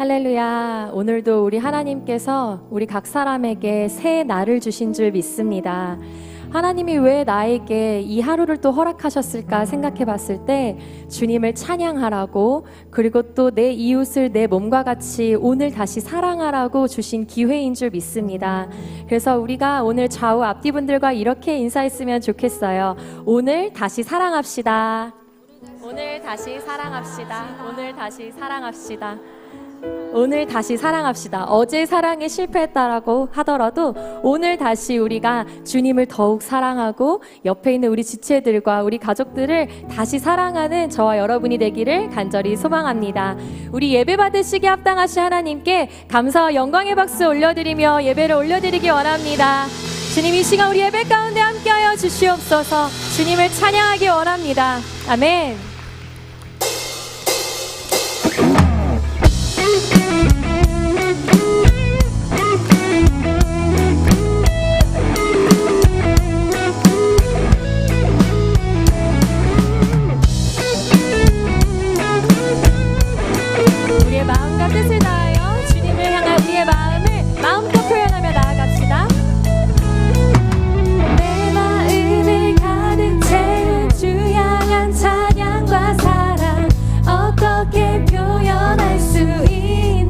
할렐루야. 오늘도 우리 하나님께서 우리 각 사람에게 새 날을 주신 줄 믿습니다. 하나님이 왜 나에게 이 하루를 또 허락하셨을까 생각해 봤을 때 주님을 찬양하라고, 그리고 또 내 이웃을 내 몸과 같이 오늘 다시 사랑하라고 주신 기회인 줄 믿습니다. 그래서 우리가 오늘 좌우 앞뒤분들과 이렇게 인사했으면 좋겠어요. 오늘 다시 사랑합시다. 오늘 다시 사랑합시다. 오늘 다시 사랑합시다. 오늘 다시 사랑합시다. 어제 사랑에 실패했다라고 하더라도 오늘 다시 우리가 주님을 더욱 사랑하고 옆에 있는 우리 지체들과 우리 가족들을 다시 사랑하는 저와 여러분이 되기를 간절히 소망합니다. 우리 예배 받으시기에 합당하신 하나님께 감사와 영광의 박수 올려드리며 예배를 올려드리기 원합니다. 주님, 이 시간 우리 예배 가운데 함께하여 주시옵소서. 주님을 찬양하기 원합니다. 아멘. 우리의 마음과 뜻을 다하여 주님을 향한 우리의 마음을 마음껏 표현하며 나아갑시다. 내 마음을 가득 채운 주 향한 찬양과 사랑 어떻게 표현할 수 있을까?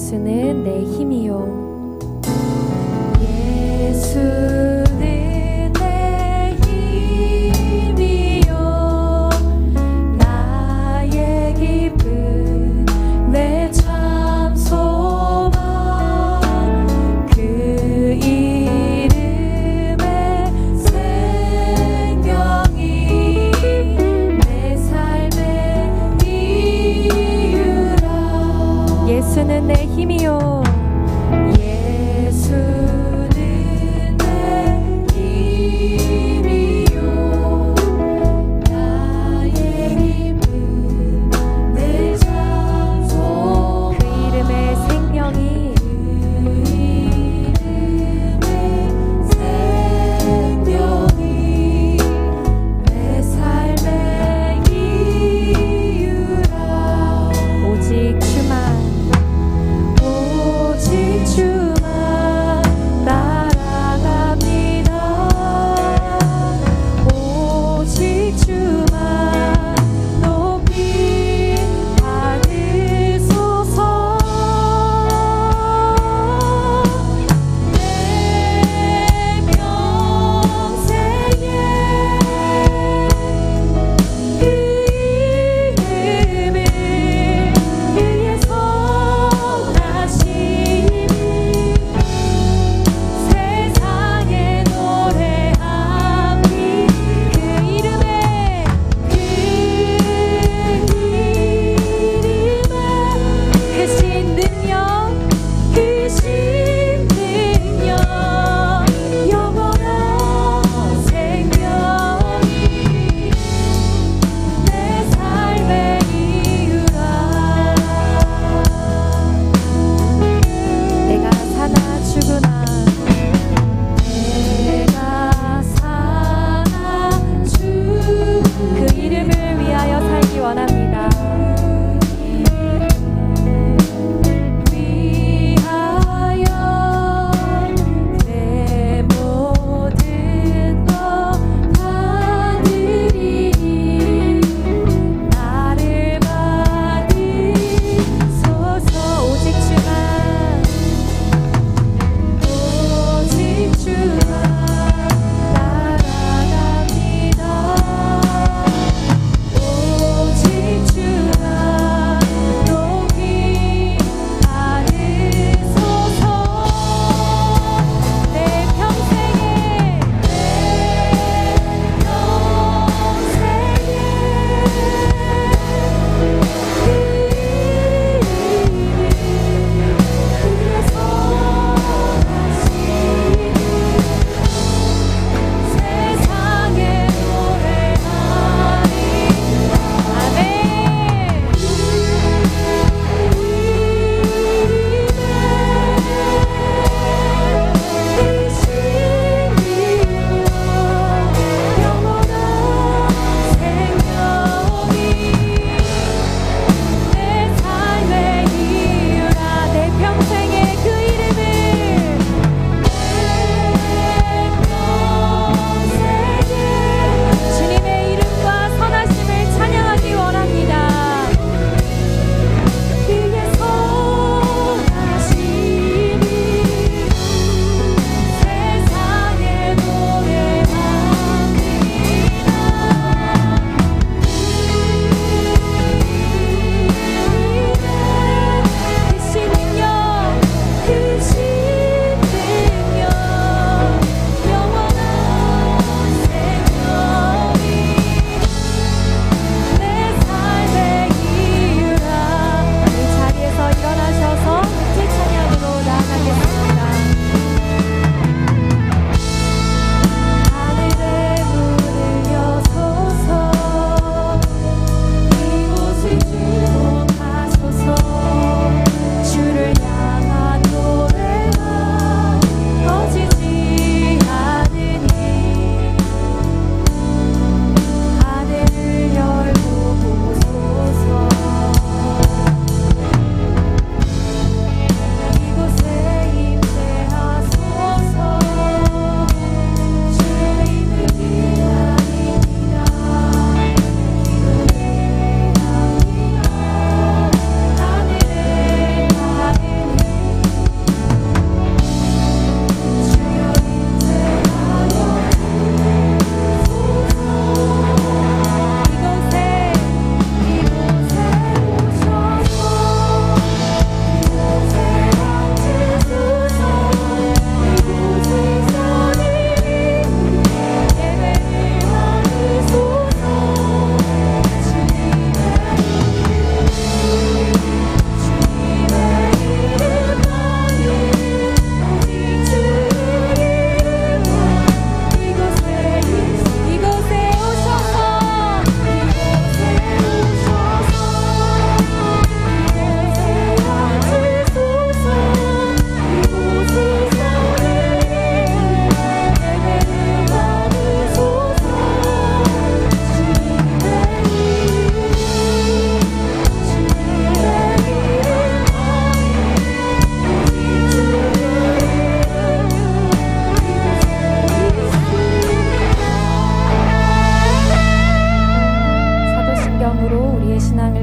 예수는 내 힘이요. 예수는 내 힘이요. 나의 기쁨 내 참 소망. 그 이름의 생명이 내 삶의 이유라. 예수는 내 힘이요.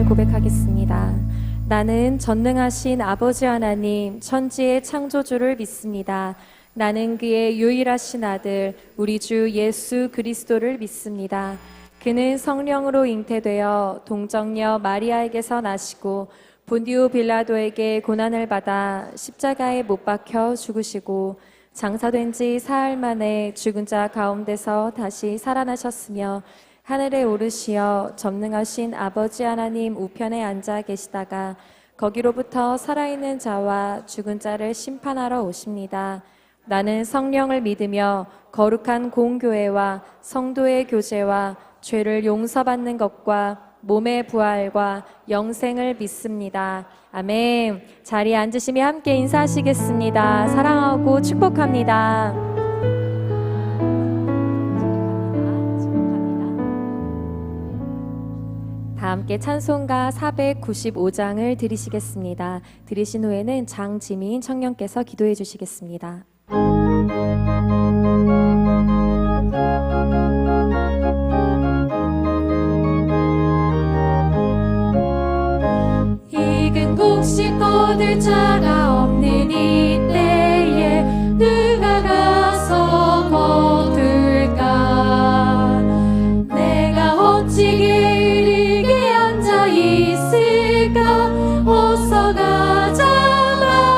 고백하겠습니다. 나는 전능하신 아버지 하나님, 천지의 창조주를 믿습니다. 나는 그의 유일하신 아들, 우리 주 예수 그리스도를 믿습니다. 그는 성령으로 잉태되어 동정녀 마리아에게서 나시고 본디오 빌라도에게 고난을 받아 십자가에 못 박혀 죽으시고 장사된 지 사흘 만에 죽은 자 가운데서 다시 살아나셨으며 하늘에 오르시어 전능하신 아버지 하나님 우편에 앉아 계시다가 거기로부터 살아있는 자와 죽은 자를 심판하러 오십니다. 나는 성령을 믿으며 거룩한 공교회와 성도의 교제와 죄를 용서받는 것과 몸의 부활과 영생을 믿습니다. 아멘. 자리에 앉으시며 함께 인사하시겠습니다. 사랑하고 축복합니다. 다 함께 찬송가 495장을 드리시겠습니다. 드리신 후에는 장지민 청년께서 기도해 주시겠습니다. 익은 곡식 거둘 자가 없는 이때에 누가 가서 거둘까? 내가 어찌 게으르게 앉아 있을까? 어서 가자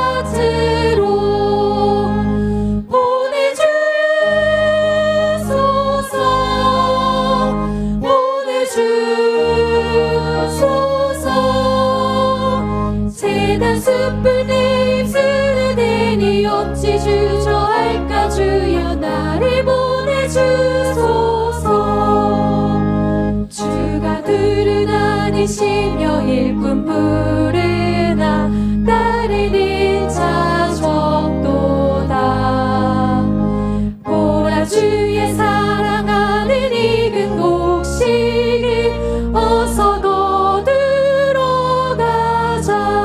밭으로 숯불 내 입술에 대니 어찌 주저할까? 주여 나를 보내주소서. 주가 들은 아니시며 일꾼 부르나 따르는 자 적도다. 보라 주의 사랑하는 익은 곡식을 어서 거두러 가자.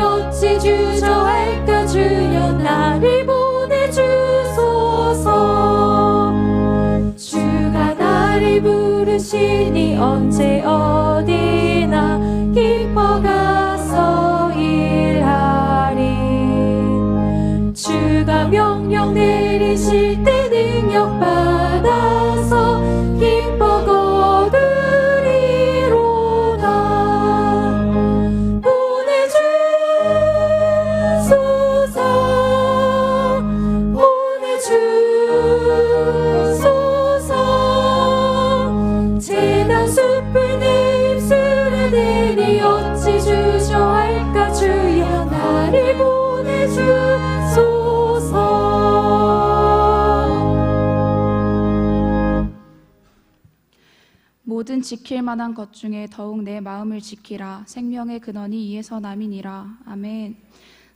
어찌 주저할까? 주여 나를 보내주소서. 주가 나를 부르시니 언제 어디나 기뻐 가서 일하리. 주가 명령 내리실 때 능력 받아서 기뻐 거두리로다. 숯불 내 입술에 대니 어찌 주저할까? 주여 나를 보내주소서. 모든 지킬 만한 것 중에 더욱 내 마음을 지키라. 생명의 근원이 이에서 남이니라. 아멘.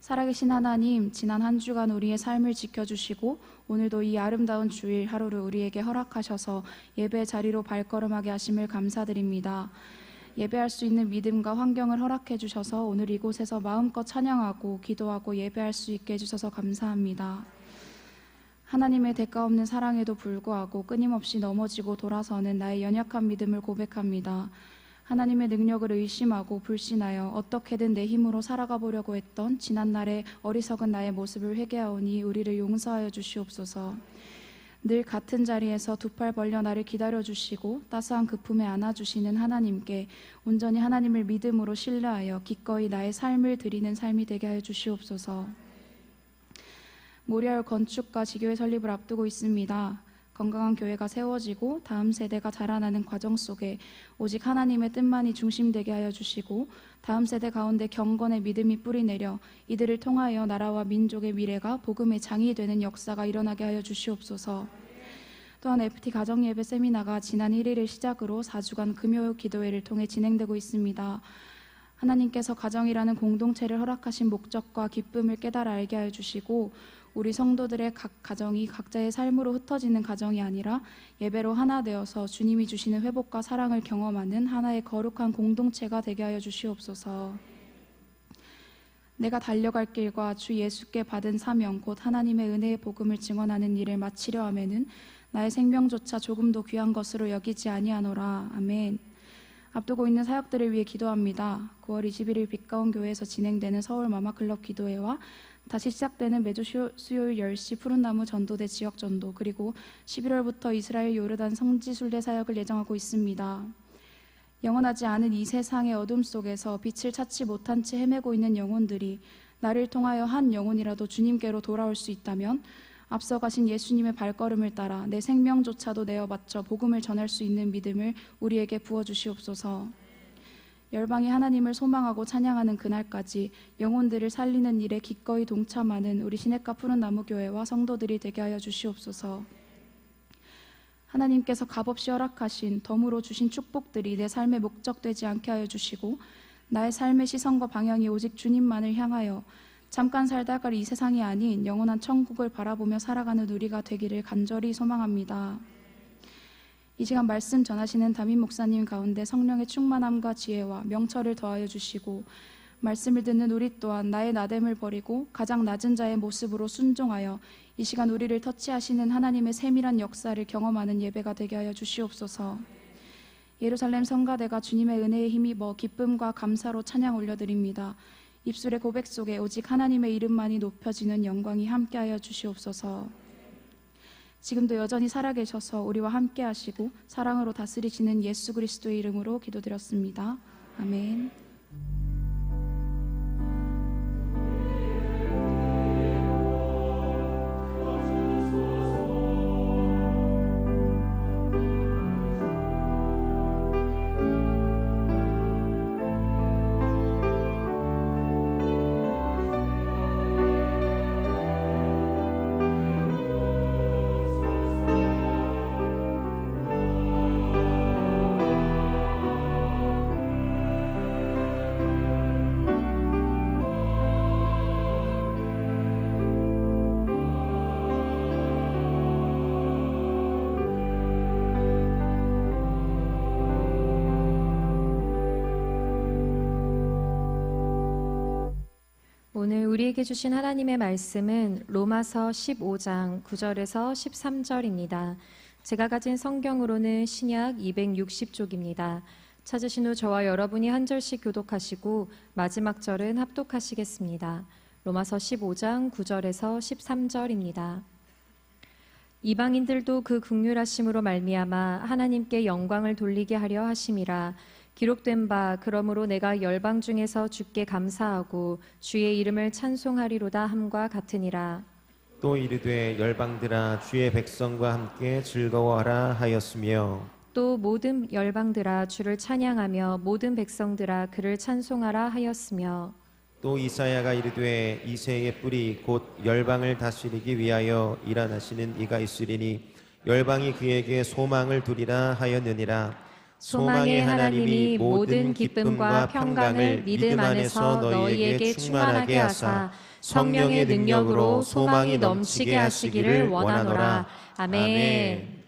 살아계신 하나님, 지난 한 주간 우리의 삶을 지켜주시고 오늘도 이 아름다운 주일 하루를 우리에게 허락하셔서 예배 자리로 발걸음하게 하심을 감사드립니다. 예배할 수 있는 믿음과 환경을 허락해 주셔서 오늘 이곳에서 마음껏 찬양하고 기도하고 예배할 수 있게 해주셔서 감사합니다. 하나님의 대가 없는 사랑에도 불구하고 끊임없이 넘어지고 돌아서는 나의 연약한 믿음을 고백합니다. 하나님의 능력을 의심하고 불신하여 어떻게든 내 힘으로 살아가 보려고 했던 지난날의 어리석은 나의 모습을 회개하오니 우리를 용서하여 주시옵소서. 늘 같은 자리에서 두 팔 벌려 나를 기다려주시고 따스한 그 품에 안아주시는 하나님께 온전히 하나님을 믿음으로 신뢰하여 기꺼이 나의 삶을 드리는 삶이 되게 하여 주시옵소서. 모리아울 건축과 지교회 설립을 앞두고 있습니다. 건강한 교회가 세워지고 다음 세대가 자라나는 과정 속에 오직 하나님의 뜻만이 중심되게 하여 주시고 다음 세대 가운데 경건의 믿음이 뿌리내려 이들을 통하여 나라와 민족의 미래가 복음의 장이 되는 역사가 일어나게 하여 주시옵소서. 또한 FT 가정예배 세미나가 지난 1일을 시작으로 4주간 금요 기도회를 통해 진행되고 있습니다. 하나님께서 가정이라는 공동체를 허락하신 목적과 기쁨을 깨달아 알게 하여 주시고 우리 성도들의 각 가정이 각자의 삶으로 흩어지는 가정이 아니라 예배로 하나 되어서 주님이 주시는 회복과 사랑을 경험하는 하나의 거룩한 공동체가 되게 하여 주시옵소서. 내가 달려갈 길과 주 예수께 받은 사명 곧 하나님의 은혜의 복음을 증언하는 일을 마치려 하면은 나의 생명조차 조금도 귀한 것으로 여기지 아니하노라. 아멘. 앞두고 있는 사역들을 위해 기도합니다. 9월 21일 빛가운 교회에서 진행되는 서울 마마클럽 기도회와 다시 시작되는 매주 수요일 10시 푸른나무 전도대 지역전도, 그리고 11월부터 이스라엘 요르단 성지순례 사역을 예정하고 있습니다. 영원하지 않은 이 세상의 어둠 속에서 빛을 찾지 못한 채 헤매고 있는 영혼들이 나를 통하여 한 영혼이라도 주님께로 돌아올 수 있다면 앞서 가신 예수님의 발걸음을 따라 내 생명조차도 내어 바쳐 복음을 전할 수 있는 믿음을 우리에게 부어주시옵소서. 열방이 하나님을 소망하고 찬양하는 그날까지 영혼들을 살리는 일에 기꺼이 동참하는 우리 시냇가 푸른나무교회와 성도들이 되게 하여 주시옵소서. 하나님께서 값없이 허락하신 덤으로 주신 축복들이 내 삶의 목적 되지 않게 하여 주시고 나의 삶의 시선과 방향이 오직 주님만을 향하여 잠깐 살다가 이 세상이 아닌 영원한 천국을 바라보며 살아가는 우리가 되기를 간절히 소망합니다. 이 시간 말씀 전하시는 담임 목사님 가운데 성령의 충만함과 지혜와 명철을 더하여 주시고 말씀을 듣는 우리 또한 나의 나됨을 버리고 가장 낮은 자의 모습으로 순종하여 이 시간 우리를 터치하시는 하나님의 세밀한 역사를 경험하는 예배가 되게 하여 주시옵소서. 예루살렘 성가대가 주님의 은혜에 힘입어 기쁨과 감사로 찬양 올려드립니다. 입술의 고백 속에 오직 하나님의 이름만이 높여지는 영광이 함께하여 주시옵소서. 지금도 여전히 살아계셔서 우리와 함께하시고 사랑으로 다스리시는 예수 그리스도의 이름으로 기도드렸습니다. 아멘. 오늘 우리에게 주신 하나님의 말씀은 로마서 15장 9절에서 13절입니다. 제가 가진 성경으로는 신약 260쪽입니다. 찾으신 후 저와 여러분이 한 절씩 교독하시고 마지막 절은 합독하시겠습니다. 로마서 15장 9절에서 13절입니다. 이방인들도 그 긍휼하심으로 말미암아 하나님께 영광을 돌리게 하려 하심이라. 기록된 바 그러므로 내가 열방 중에서 주께 감사하고 주의 이름을 찬송하리로다 함과 같으니라. 또 이르되 열방들아 주의 백성과 함께 즐거워하라 하였으며 또 모든 열방들아 주를 찬양하며 모든 백성들아 그를 찬송하라 하였으며 또 이사야가 이르되 이새의 뿌리 곧 열방을 다스리기 위하여 일어나시는 이가 있으리니 열방이 그에게 소망을 두리라 하였느니라. 소망의 하나님이 모든 기쁨과 평강을 믿음 안에서 너희에게 충만하게 하사 성령의 능력으로 소망이 넘치게 하시기를 원하노라. 아멘.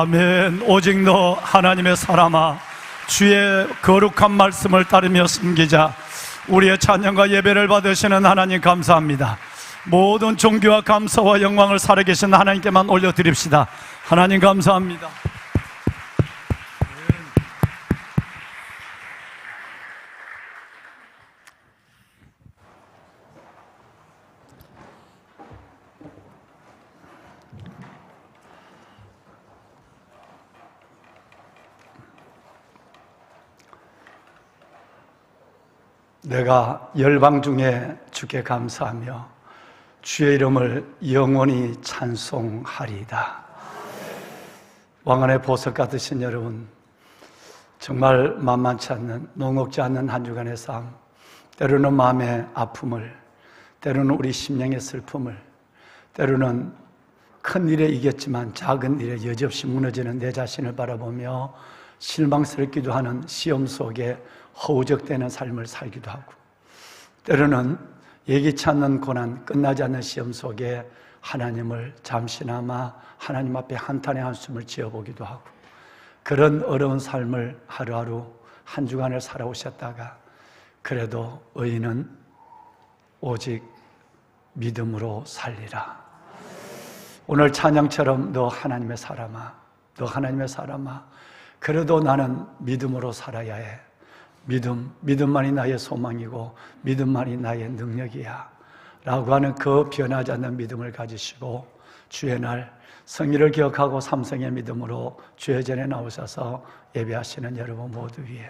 아멘. 오직 너 하나님의 사람아, 주의 거룩한 말씀을 따르며 섬기자. 우리의 찬양과 예배를 받으시는 하나님 감사합니다. 모든 존귀와 감사와 영광을 살아계신 하나님께만 올려드립시다. 하나님 감사합니다. 내가 열방 중에 주께 감사하며 주의 이름을 영원히 찬송하리이다. 왕관의 보석 같으신 여러분, 정말 만만치 않는, 녹록지 않는 한 주간의 삶, 때로는 마음의 아픔을, 때로는 우리 심령의 슬픔을, 때로는 큰 일에 이겼지만 작은 일에 여지없이 무너지는 내 자신을 바라보며 실망스럽기도 하는 시험 속에 허우적대는 삶을 살기도 하고, 때로는 예기치 않는 고난, 끝나지 않는 시험 속에 하나님을 잠시나마 하나님 앞에 한탄의 한숨을 지어보기도 하고, 그런 어려운 삶을 하루하루 한 주간을 살아오셨다가 그래도 의인은 오직 믿음으로 살리라. 오늘 찬양처럼 너 하나님의 사람아, 너 하나님의 사람아, 그래도 나는 믿음으로 살아야 해. 믿음만이 나의 소망이고 믿음만이 나의 능력이야 라고 하는 그 변하지 않는 믿음을 가지시고 주의 날 성의를 기억하고 삼성의 믿음으로 주의 전에 나오셔서 예배하시는 여러분 모두 위해,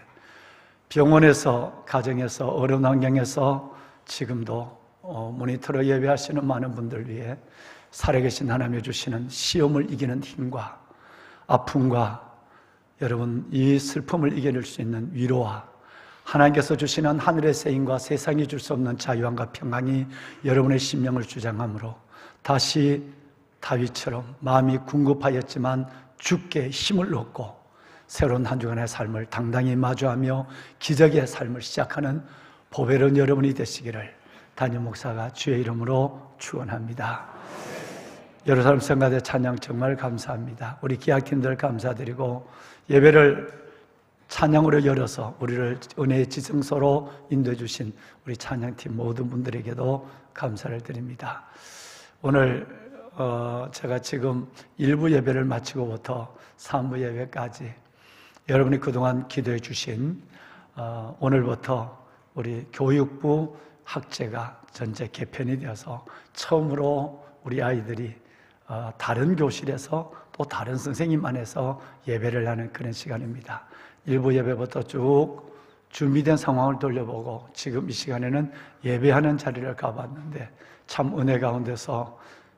병원에서, 가정에서, 어려운 환경에서 지금도 모니터로 예배하시는 많은 분들 위해 살아계신 하나님이 주시는 시험을 이기는 힘과 아픔과 여러분 이 슬픔을 이겨낼 수 있는 위로와 하나님께서 주시는 하늘의 세임과 세상이 줄 수 없는 자유함과 평안이 여러분의 심령을 주장하므로 다시 다윗처럼 마음이 궁급하였지만 주께 힘을 얻고 새로운 한 주간의 삶을 당당히 마주하며 기적의 삶을 시작하는 보배로운 여러분이 되시기를 담임 목사가 주의 이름으로 축원합니다. 예루살렘 성가대 찬양 정말 감사합니다. 우리 기악팀들 감사드리고 예배를 찬양으로 열어서 우리를 은혜의 지성소로 인도해 주신 우리 찬양팀 모든 분들에게도 감사를 드립니다. 오늘 제가 지금 1부 예배를 마치고부터 3부 예배까지 여러분이 그동안 기도해 주신 오늘부터 우리 교육부 학제가 전체 개편이 되어서 처음으로 우리 아이들이 다른 교실에서 또 다른 선생님 안에서 예배를 하는 그런 시간입니다. 일부 예배부터 쭉 준비된 상황을 돌려보고 지금 이 시간에는 예배하는 자리를 가봤는데 참 은혜 가운데서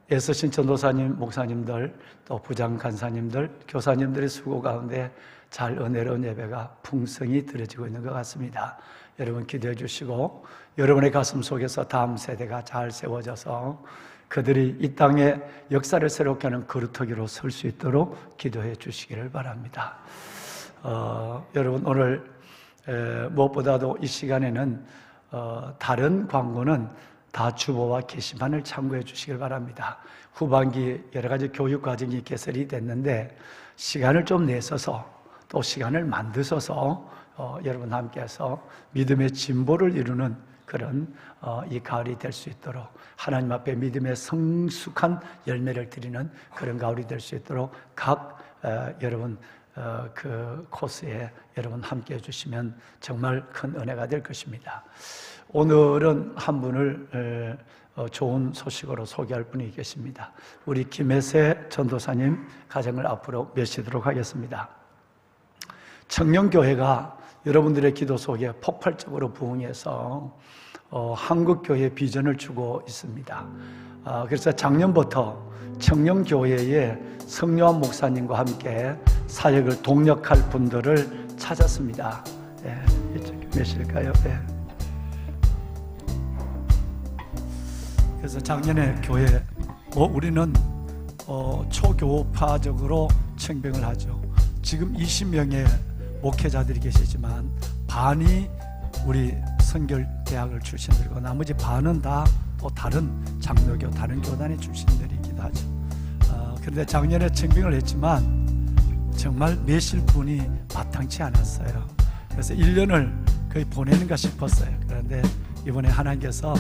애쓰신 전도사님, 목사님들, 또 부장 간사님들, 교사님들의 수고 가운데 잘 은혜로운 예배가 풍성히 드려지고 있는 것 같습니다. 여러분 기도해 주시고 여러분의 가슴 속에서 다음 세대가 잘 세워져서 그들이 이 땅에 역사를 새롭게 하는 거루터기로 설 수 있도록 기도해 주시기를 바랍니다. 여러분 오늘 무엇보다도 이 시간에는 다른 광고는 다 주보와 게시판을 참고해 주시길 바랍니다. 후반기 여러 가지 교육 과정이 개설이 됐는데 시간을 좀 내서서 또 시간을 만드셔서 여러분 함께해서 믿음의 진보를 이루는 그런 이 가을이 될 수 있도록 하나님 앞에 믿음의 성숙한 열매를 드리는 그런 가을이 될 수 있도록 각 여러분 그 코스에 여러분 함께 해주시면 정말 큰 은혜가 될 것입니다. 오늘은 한 분을 좋은 소식으로 소개할 분이 계십니다. 우리 김혜세 전도사님 가정을 앞으로 모시도록 하겠습니다. 청년교회가 여러분들의 기도 속에 폭발적으로 부흥해서 한국교회 비전을 주고 있습니다. 그래서 작년부터 청년교회에 성요한 목사님과 함께 사역을 동력할 분들을 찾았습니다. 이쪽에 몇일까요? 그래서 작년에 교회 우리는 초교파적으로 청병을 하죠. 지금 20명의 목회자들이 계시지만 반이 우리 선결대학을 출신들이고 나머지 반은 다 또 다른 장로교, 다른 교단의 출신들이기도 하죠. 그런데 작년에 청빙을 했지만 정말 매실분이 마땅치 않았어요. 그래서 1년을 거의 보내는가 싶었어요. 그런데 이번에 하나님께서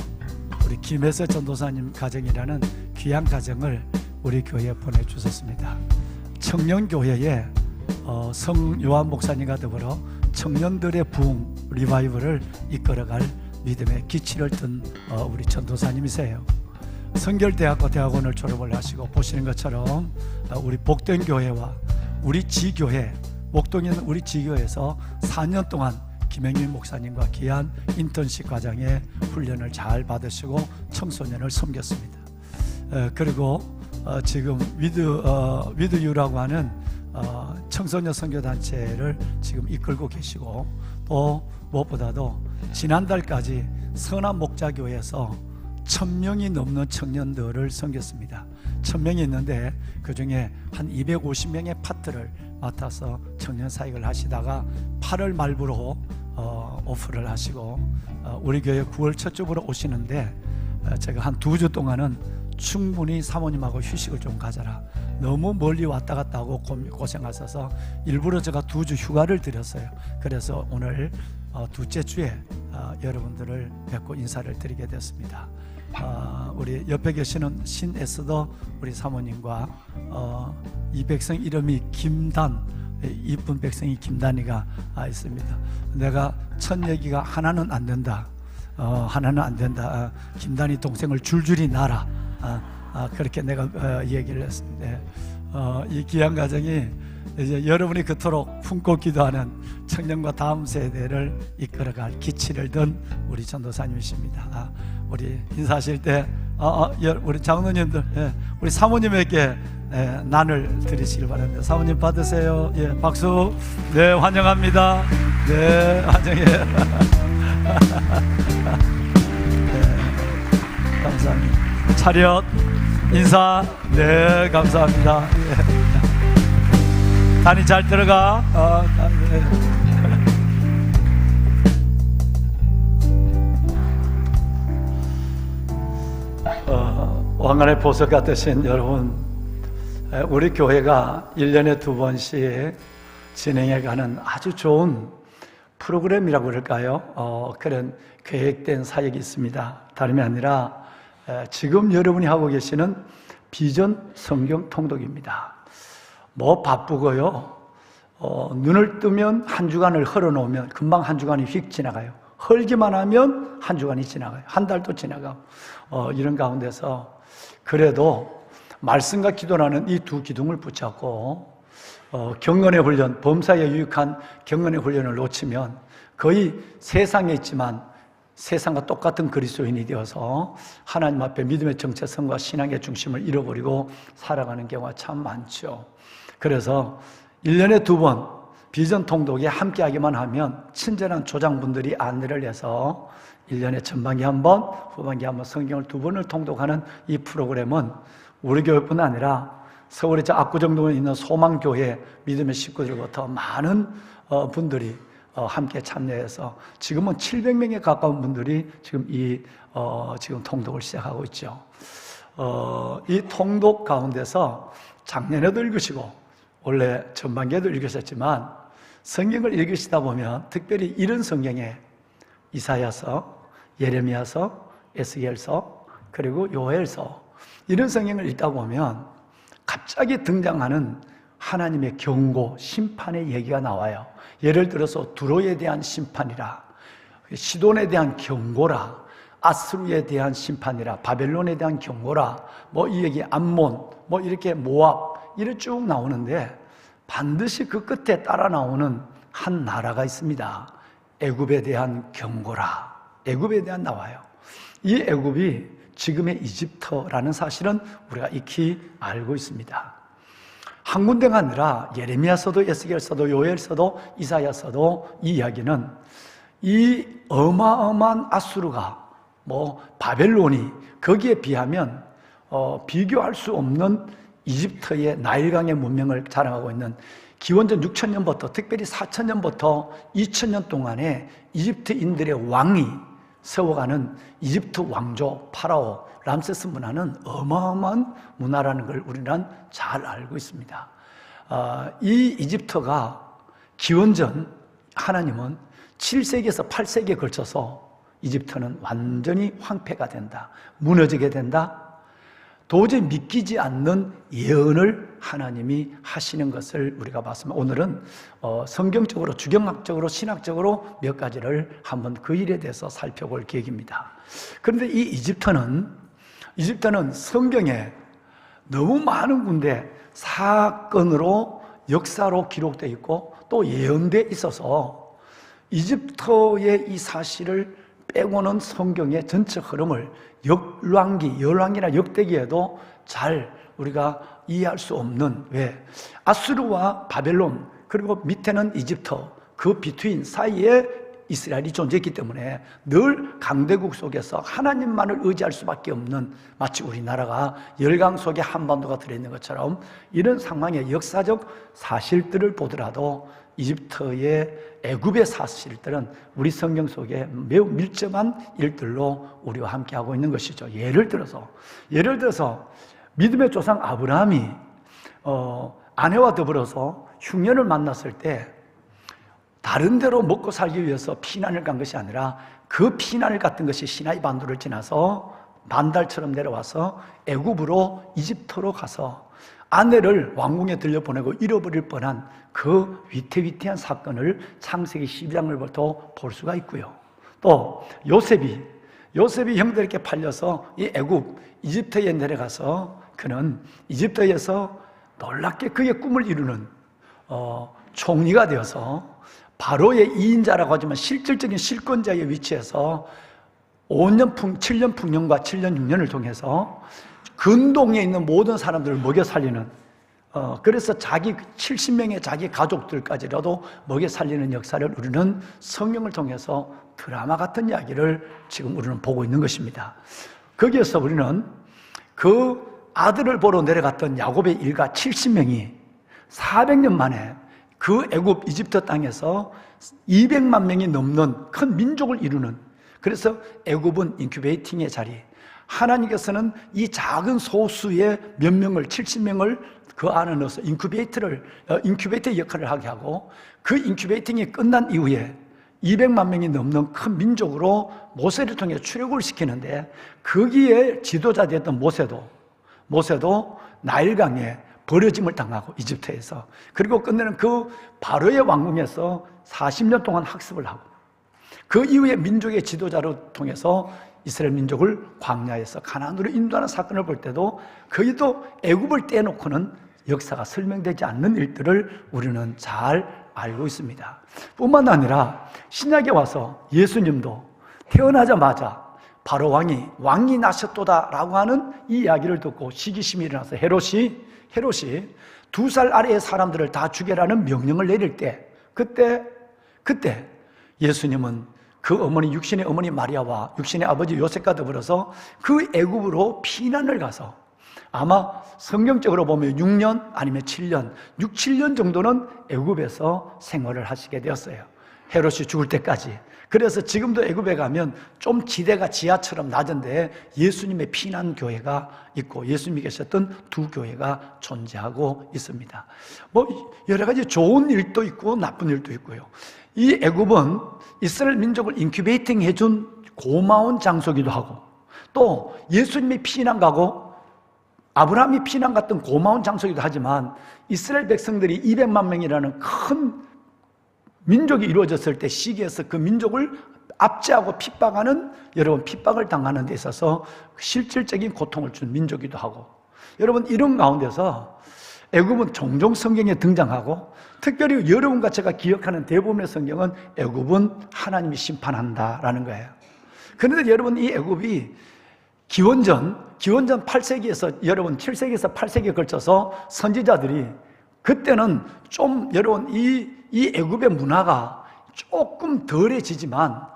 우리 김혜서 전도사님 가정이라는 귀한 가정을 우리 교회에 보내주셨습니다. 청년교회에 성 요한 목사님과 더불어 청년들의 부흥 리바이벌을 이끌어갈 믿음의 기치를 든 우리 전도사님이세요. 성결대학과 대학원을 졸업을 하시고 보시는 것처럼 우리 복된 교회와 우리 지교회, 목동에 있는 우리 지교회에서 4년 동안 김영민 목사님과 귀한 인턴십 과정에 훈련을 잘 받으시고 청소년을 섬겼습니다. 그리고 지금 위드유라고 하는 청소년 선교단체를 지금 이끌고 계시고, 또 무엇보다도 지난달까지 선한 목자교회에서 1000명이 넘는 청년들을 섬겼습니다. 1000명이 있는데 그 중에 한 250명의 파트를 맡아서 청년 사역을 하시다가 8월 말부로 오프를 하시고 우리 교회 9월 첫 주부로 오시는데 제가 한 2주 동안은 충분히 사모님하고 휴식을 좀 가져라, 너무 멀리 왔다 갔다 하고 고생하셔서 일부러 제가 2주 휴가를 드렸어요. 그래서 오늘 둘째 주에 여러분들을 뵙고 인사를 드리게 됐습니다. 우리 옆에 계시는 신에스더 우리 사모님과 이 백성 이름이 김단, 이쁜 백성이 김단이가 있습니다. 내가 첫 얘기가 하나는 안 된다, 하나는 안 된다, 김단이 동생을 줄줄이 낳아라, 그렇게 내가 얘기를 했습니다. 이 귀한 가정이 이제 여러분이 그토록 품고 기도하는 청년과 다음 세대를 이끌어갈 기치를 든 우리 전도사님이십니다. 우리 인사하실 때 우리 장로님들, 우리 사모님에게 난을 드리시길 바랍니다. 사모님 받으세요. 예, 박수. 네, 환영합니다. 네, 환영해요. 네, 감사합니다. 차렷 인사. 네, 감사합니다. 예. 단이 잘 들어가. 네. 왕관의 보석가 되신 여러분, 우리 교회가 1년에 2번씩 진행해가는 아주 좋은 프로그램이라고 그럴까요? 그런 계획된 사역이 있습니다. 다름이 아니라 지금 여러분이 하고 계시는 비전 성경 통독입니다. 뭐 바쁘고요, 눈을 뜨면 한 주간을 흘러놓으면 금방 한 주간이 휙 지나가요. 헐기만 하면 한 주간이 지나가요. 한 달도 지나가고 이런 가운데서 그래도 말씀과 기도라는 이 두 기둥을 붙잡고 경건의 훈련, 범사에 유익한 경건의 훈련을 놓치면 거의 세상에 있지만 세상과 똑같은 그리스도인이 되어서 하나님 앞에 믿음의 정체성과 신앙의 중심을 잃어버리고 살아가는 경우가 참 많죠. 그래서 1년에 2번 비전 통독에 함께하기만 하면 친절한 조장분들이 안내를 해서 1년에 전반기 한 번, 후반기 한 번 성경을 2번을 통독하는 이 프로그램은 우리 교회뿐 아니라 서울의 압구정동에 있는 소망교회 믿음의 식구들부터 많은 분들이 함께 참여해서 지금은 700명에 가까운 분들이 지금 지금 통독을 시작하고 있죠. 이 통독 가운데서 작년에도 읽으시고 원래 전반기에도 읽으셨지만 성경을 읽으시다 보면 특별히 이런 성경에 이사야서, 예레미야서, 에스겔서, 그리고 요엘서 이런 성경을 읽다 보면 갑자기 등장하는 하나님의 경고, 심판의 얘기가 나와요. 예를 들어서 두로에 대한 심판이라, 시돈에 대한 경고라, 아스루에 대한 심판이라, 바벨론에 대한 경고라, 뭐 이 얘기 암몬, 뭐 이렇게 모압 이렇게 쭉 나오는데 반드시 그 끝에 따라 나오는 한 나라가 있습니다. 애굽에 대한 경고라, 애굽에 대한 나와요. 이 애굽이 지금의 이집트라는 사실은 우리가 익히 알고 있습니다. 한 군데가 아니라 예레미야서도 에스겔서도 요엘서도 이사야서도 이 이야기는 이 어마어마한 아수르가 바벨론이 거기에 비하면 비교할 수 없는 이집트의 나일강의 문명을 자랑하고 있는 기원전 6000년부터 특별히 4000년부터 2000년 동안에 이집트인들의 왕이 세워가는 이집트 왕조 파라오 람세스 문화는 어마어마한 문화라는 걸 우리는 잘 알고 있습니다. 이 이집트가 기원전 하나님은 7세기에서 8세기에 걸쳐서 이집트는 완전히 황폐가 된다, 무너지게 된다, 도저히 믿기지 않는 예언을 하나님이 하시는 것을 우리가 봤습니다. 오늘은 성경적으로, 주경학적으로, 신학적으로 몇 가지를 한번 그 일에 대해서 살펴볼 계획입니다. 그런데 이 이집트는 성경에 너무 많은 군데 사건으로, 역사로 기록되어 있고 또 예언되어 있어서 이집트의 이 사실을 빼고는 성경의 전체 흐름을 열왕기나 역대기에도 잘 우리가 이해할 수 없는, 왜? 아수르와 바벨론, 그리고 밑에는 이집트, 그 비트윈 사이에 이스라엘이 존재했기 때문에 늘 강대국 속에서 하나님만을 의지할 수밖에 없는, 마치 우리나라가 열강 속에 한반도가 들어있는 것처럼 이런 상황의 역사적 사실들을 보더라도 이집트의 애굽의 사실들은 우리 성경 속에 매우 밀접한 일들로 우리와 함께하고 있는 것이죠. 예를 들어서 믿음의 조상 아브라함이 아내와 더불어서 흉년을 만났을 때 다른 데로 먹고 살기 위해서 피난을 간 것이 아니라 그 피난을 갔던 것이 시나이 반도를 지나서 반달처럼 내려와서 애굽으로, 이집트로 가서 아내를 왕궁에 들려보내고 잃어버릴 뻔한 그 위태위태한 사건을 창세기 12장을부터 볼 수가 있고요. 또 요셉이 형들에게 팔려서 이 애굽, 이집트에 내려가서 그는 이집트에서 놀랍게 그의 꿈을 이루는 총리가 되어서 바로의 2인자라고 하지만 실질적인 실권자의 위치에서 7년 풍년과 7년 6년을 통해서 근동에 있는 모든 사람들을 먹여 살리는, 그래서 70명의 자기 가족들까지라도 먹여 살리는 역사를 우리는 성경을 통해서 드라마 같은 이야기를 지금 우리는 보고 있는 것입니다. 거기에서 우리는 그 아들을 보러 내려갔던 야곱의 일가 70명이 400년 만에 그 애굽 이집트 땅에서 200만 명이 넘는 큰 민족을 이루는, 그래서 애굽은 인큐베이팅의 자리, 하나님께서는 이 작은 소수의 몇 명을, 70명을 그 안에 넣어서 인큐베이터 역할을 하게 하고, 그 인큐베이팅이 끝난 이후에 200만 명이 넘는 큰 민족으로 모세를 통해 출애굽을 시키는데, 거기에 지도자 되었던 모세도 나일강에 버려짐을 당하고 이집트에서, 그리고 끝내는 그 바로의 왕궁에서 40년 동안 학습을 하고, 그 이후에 민족의 지도자로 통해서 이스라엘 민족을 광야에서 가나안으로 인도하는 사건을 볼 때도 거기도 애굽을 떼놓고는 역사가 설명되지 않는 일들을 우리는 잘 알고 있습니다. 뿐만 아니라 신약에 와서 예수님도 태어나자마자 바로 왕이 나셨도다라고 하는 이 이야기를 듣고 시기심이 일어나서 헤롯이 2살 아래의 사람들을 다 죽여라는 명령을 내릴 때, 그때 예수님은 그 어머니, 육신의 어머니 마리아와 육신의 아버지 요셉과 더불어서 그 애굽으로 피난을 가서 아마 성경적으로 보면 6년 아니면 7년 정도는 애굽에서 생활을 하시게 되었어요. 헤롯이 죽을 때까지. 그래서 지금도 애굽에 가면 좀 지대가 지하처럼 낮은데 예수님의 피난 교회가 있고 예수님이 계셨던 두 교회가 존재하고 있습니다. 여러 가지 좋은 일도 있고 나쁜 일도 있고요. 이 애굽은 이스라엘 민족을 인큐베이팅 해준 고마운 장소기도 하고, 또 예수님이 피난 가고 아브라함이 피난 갔던 고마운 장소기도 하지만, 이스라엘 백성들이 200만 명이라는 큰 민족이 이루어졌을 때 시기에서 그 민족을 압제하고 핍박하는, 여러분 핍박을 당하는 데 있어서 실질적인 고통을 준 민족이기도 하고, 여러분 이런 가운데서 애굽은 종종 성경에 등장하고, 특별히 여러분과 제가 기억하는 대부분의 성경은 애굽은 하나님이 심판한다라는 거예요. 그런데 여러분 이 애굽이 기원전 8세기에서 여러분 7세기에서 8세기에 걸쳐서 선지자들이, 그때는 좀 여러분 이 애굽의 문화가 조금 덜해지지만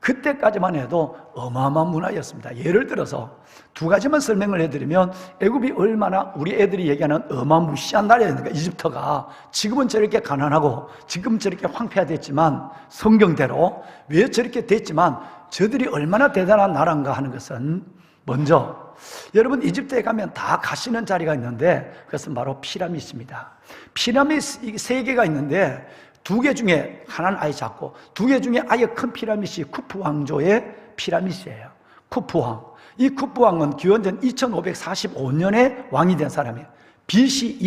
그때까지만 해도 어마어마한 문화였습니다. 예를 들어서 두 가지만 설명을 해드리면, 애굽이 얼마나 우리 애들이 얘기하는 어마무시한 나라였는가. 이집트가 지금은 저렇게 가난하고 지금 저렇게 황폐화됐지만, 성경대로 왜 저렇게 됐지만 저들이 얼마나 대단한 나라인가 하는 것은, 먼저 여러분 이집트에 가면 다 가시는 자리가 있는데 그것은 바로 피라미드입니다. 피라미드 3개가 있는데 2개 중에 하나는 아예 작고 2개 중에 아예 큰 피라미드이 쿠프 왕조의 피라미드예요. 쿠프 왕. 이 쿠프 왕은 기원전 2545년에 왕이 된 사람이에요. BC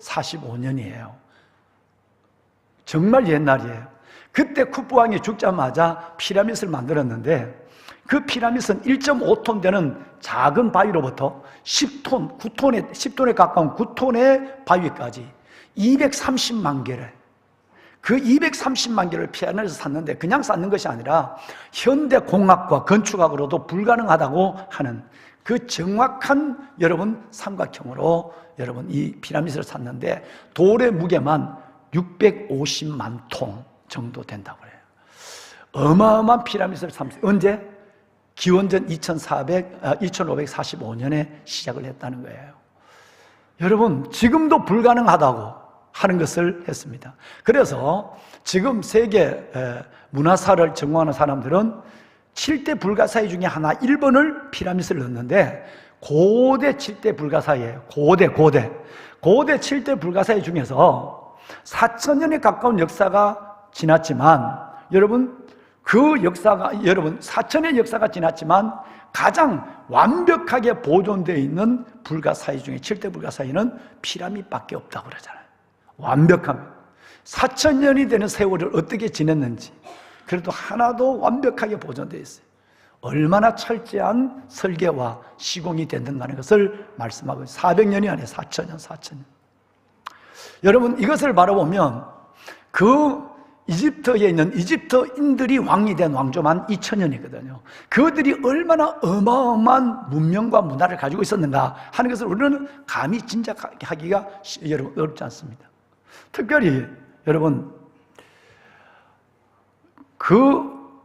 2545년이에요. 정말 옛날이에요. 그때 쿠프 왕이 죽자마자 피라미드를 만들었는데 그 피라미드는 1.5톤 되는 작은 바위로부터 10톤에 가까운 9톤의 바위까지 230만 개를, 그 230만 개를 피라미드에서 샀는데 그냥 쌓는 것이 아니라 현대 공학과 건축학으로도 불가능하다고 하는 그 정확한 여러분 삼각형으로 여러분 이 피라미드를 샀는데 돌의 무게만 650만 톤 정도 된다고 해요. 어마어마한 피라미드를 샀어요. 언제? 기원전 2545년에 시작을 했다는 거예요. 여러분 지금도 불가능하다고 하는 것을 했습니다. 그래서 지금 세계 문화사를 전공하는 사람들은 7대 불가사의 중에 하나 1번을 피라미드를 넣는데 고대 7대 불가사예요. 고대 7대 불가사의 중에서 4,000년에 가까운 역사가 지났지만 여러분 그 역사가 여러분 4,000의 역사가 지났지만 가장 완벽하게 보존되어 있는 불가사의 중에 7대 불가사의는 피라미드밖에 없다고 그러잖아요. 완벽합니다. 4,000년이 되는 세월을 어떻게 지냈는지 그래도 하나도 완벽하게 보존되어 있어요. 얼마나 철저한 설계와 시공이 됐는가 하는 것을 말씀하고 있어요. 400년이 아니에요. 4,000년. 여러분 이것을 바라보면 그 이집트에 있는 이집트인들이 왕이 된 왕조만 2,000년이거든요. 그들이 얼마나 어마어마한 문명과 문화를 가지고 있었는가 하는 것을 우리는 감히 짐작하기가 여러분 어렵지 않습니다. 특별히 여러분 그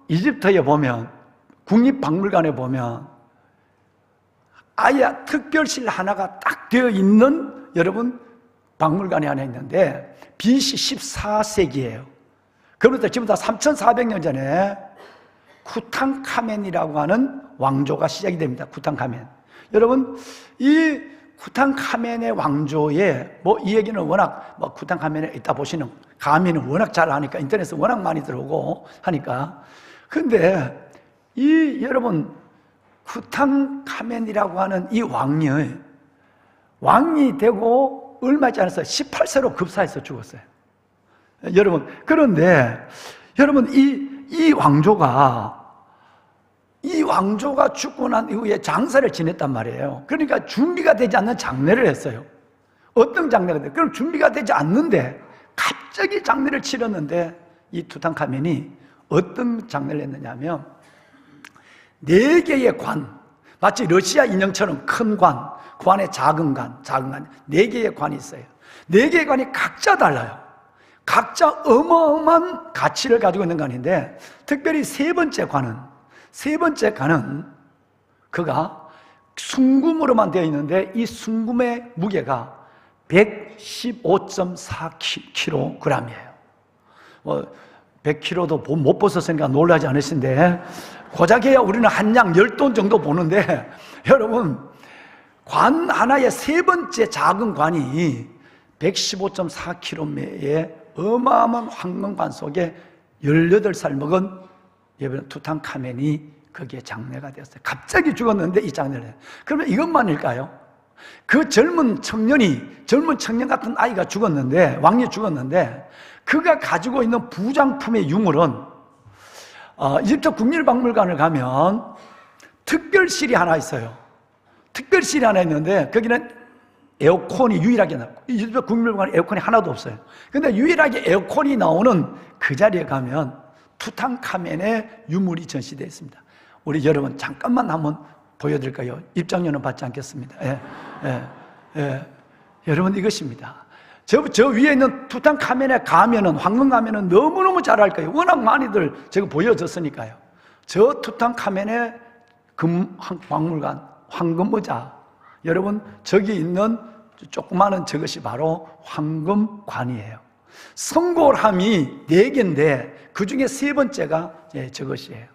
이집트에 보면 국립박물관에 보면 아예 특별실 하나가 딱 되어 있는 여러분 박물관이 하나 있는데 BC 14세기예요. 그로부터 지금부터 3,400년 전에 쿠탕카멘이라고 하는 왕조가 시작이 됩니다. 쿠탕카멘. 여러분, 이 쿠탕카멘의 왕조에 이 얘기는 워낙 쿠탕카멘에 있다 보시는 가미는 워낙 잘 하니까 인터넷에 워낙 많이 들어오고 하니까. 근데 이 여러분 쿠탕카멘이라고 하는 이 왕이 되고 얼마 있지 않았어요. 18세로 급사해서 죽었어요. 여러분, 그런데 여러분 이 왕조가 죽고 난 이후에 장사를 지냈단 말이에요. 그러니까 준비가 되지 않는 장례를 했어요. 어떤 장례가 돼요? 그럼 준비가 되지 않는데 갑자기 장례를 치렀는데 이 투탕카멘이 어떤 장례를 했느냐 하면 4개의 관, 마치 러시아 인형처럼 큰 관, 그 안에 작은 관, 4개의 관이 있어요. 4개의 관이 각자 달라요. 각자 어마어마한 가치를 가지고 있는 관인데 특별히 세 번째 관은 그가 순금으로만 되어 있는데 이 순금의 무게가 115.4kg이에요. 100kg도 못 벗었으니까 놀라지 않으신데 고작 해야 우리는 한 양 10돈 정도 보는데 여러분 관 하나의 세 번째 작은 관이 115.4kg의 어마어마한 황금관 속에 18살 먹은 여러분 투탕카멘이 거기에 장례가 되었어요. 갑자기 죽었는데 이 장례를 해요. 그러면 이것만일까요? 그 젊은 청년 같은 아이가 죽었는데 왕이 죽었는데 그가 가지고 있는 부장품의 유물은 이집트 국립박물관을 가면 특별실이 하나 있어요. 특별실이 하나 있는데 거기는 에어컨이 유일하게 나오고 이집트 국립박물관에 에어컨이 하나도 없어요. 근데 유일하게 에어컨이 나오는 그 자리에 가면 투탕카멘의 유물이 전시되어 있습니다. 우리 여러분 잠깐만 한번 보여드릴까요? 입장료는 받지 않겠습니다. 여러분 이것입니다. 저 위에 있는 투탕카멘의 가면은 황금 가면은 너무너무 잘 알 거예요. 워낙 많이들 제가 보여줬으니까요. 저 투탕카멘의 박물관 황금 의자, 여러분 저기 있는 조그마한 저것이 바로 황금관이에요. 성골함이 4개인데 그 중에 세 번째가 저것이에요.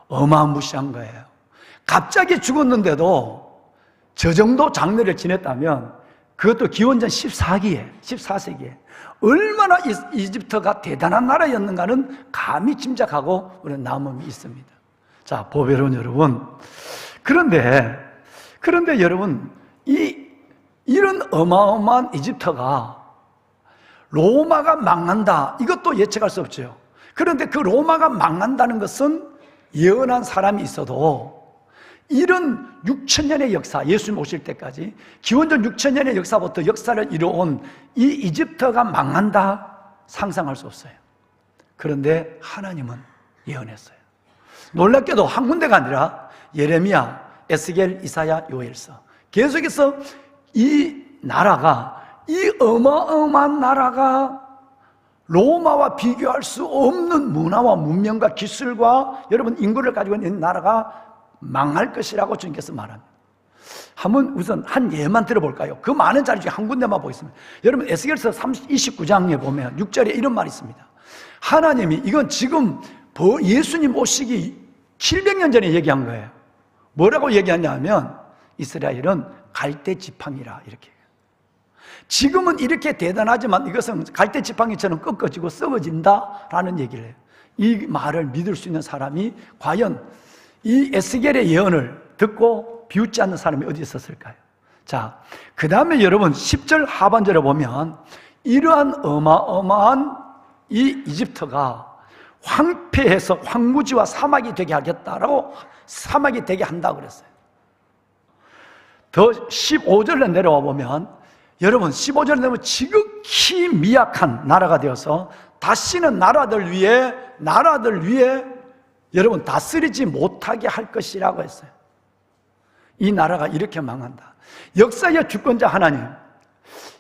어마무시한 거예요. 갑자기 죽었는데도 저 정도 장래를 지냈다면 그것도 기원전 14세기에 얼마나 이집트가 대단한 나라였는가는 감히 짐작하고 우리는 남음이 있습니다. 자, 보배로운 여러분, 그런데 여러분, 이런 어마어마한 이집트가 로마가 망한다, 이것도 예측할 수 없죠. 그런데 그 로마가 망한다는 것은 예언한 사람이 있어도 이런 6,000년의 역사, 예수님 오실 때까지 기원전 6,000년의 역사부터 역사를 이루어온 이 이집트가 망한다 상상할 수 없어요. 그런데 하나님은 예언했어요. 놀랍게도 한 군데가 아니라 예레미야, 에스겔, 이사야, 요엘서 계속해서 이 나라가, 이 어마어마한 나라가 로마와 비교할 수 없는 문화와 문명과 기술과 여러분 인구를 가지고 있는 나라가 망할 것이라고 주님께서 말합니다. 한번 우선 한 예만 들어볼까요? 그 많은 자리 중에 한 군데만 보겠습니다. 여러분 에스겔서 29장에 보면 6절에 이런 말이 있습니다. 하나님이, 이건 지금 예수님 오시기 700년 전에 얘기한 거예요. 뭐라고 얘기하냐면 이스라엘은 갈대 지팡이라, 이렇게. 지금은 이렇게 대단하지만 이것은 갈대 지팡이처럼 꺾어지고 썩어진다라는 얘기를 해요. 이 말을 믿을 수 있는 사람이 과연 이 에스겔의 예언을 듣고 비웃지 않는 사람이 어디 있었을까요? 자, 그 다음에 여러분 10절 하반절에 보면 이러한 어마어마한 이 이집트가 황폐해서 황무지와 사막이 되게 하겠다라고, 사막이 되게 한다고 그랬어요. 더 15절에 내려와 보면 여러분 15절에 내려오면 지극히 미약한 나라가 되어서 다시는 나라들 위에 여러분 다스리지 못하게 할 것이라고 했어요. 이 나라가 이렇게 망한다. 역사의 주권자 하나님,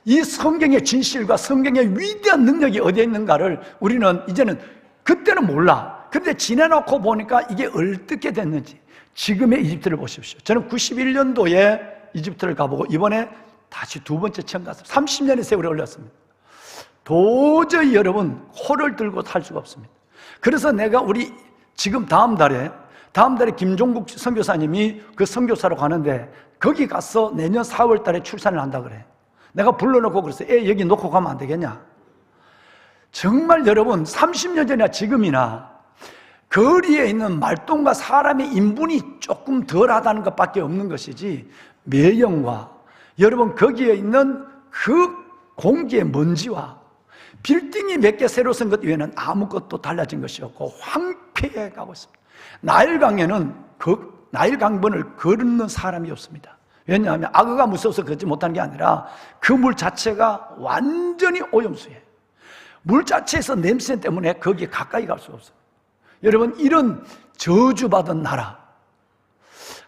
이 성경의 진실과 성경의 위대한 능력이 어디에 있는가를 우리는 이제는, 그때는 몰라. 근데 지내놓고 보니까 이게 어떻게 됐는지. 지금의 이집트를 보십시오. 저는 91년도에 이집트를 가보고 이번에 다시 두 번째 처음 갔습니다. 30년의 세월에 올렸습니다. 도저히 여러분 코를 들고 살 수가 없습니다. 그래서 내가 지금 다음 달에 김종국 선교사님이 그 선교사로 가는데 거기 가서 내년 4월 달에 출산을 한다 그래. 내가 불러놓고 그랬어요. 애 여기 놓고 가면 안 되겠냐? 정말 여러분 30년 전이나 지금이나 거리에 있는 말똥과 사람의 인분이 조금 덜하다는 것밖에 없는 것이지, 매형과 여러분 거기에 있는 그 공기의 먼지와 빌딩이 몇 개 새로 쓴 것 외에는 아무것도 달라진 것이 없고 황폐해 가고 있습니다. 나일강에는 나일 강변을 걸는 사람이 없습니다. 왜냐하면 악어가 무서워서 걷지 못하는 게 아니라 그 물 자체가 완전히 오염수예요. 물 자체에서 냄새 때문에 거기에 가까이 갈 수 없어요. 여러분, 이런 저주받은 나라,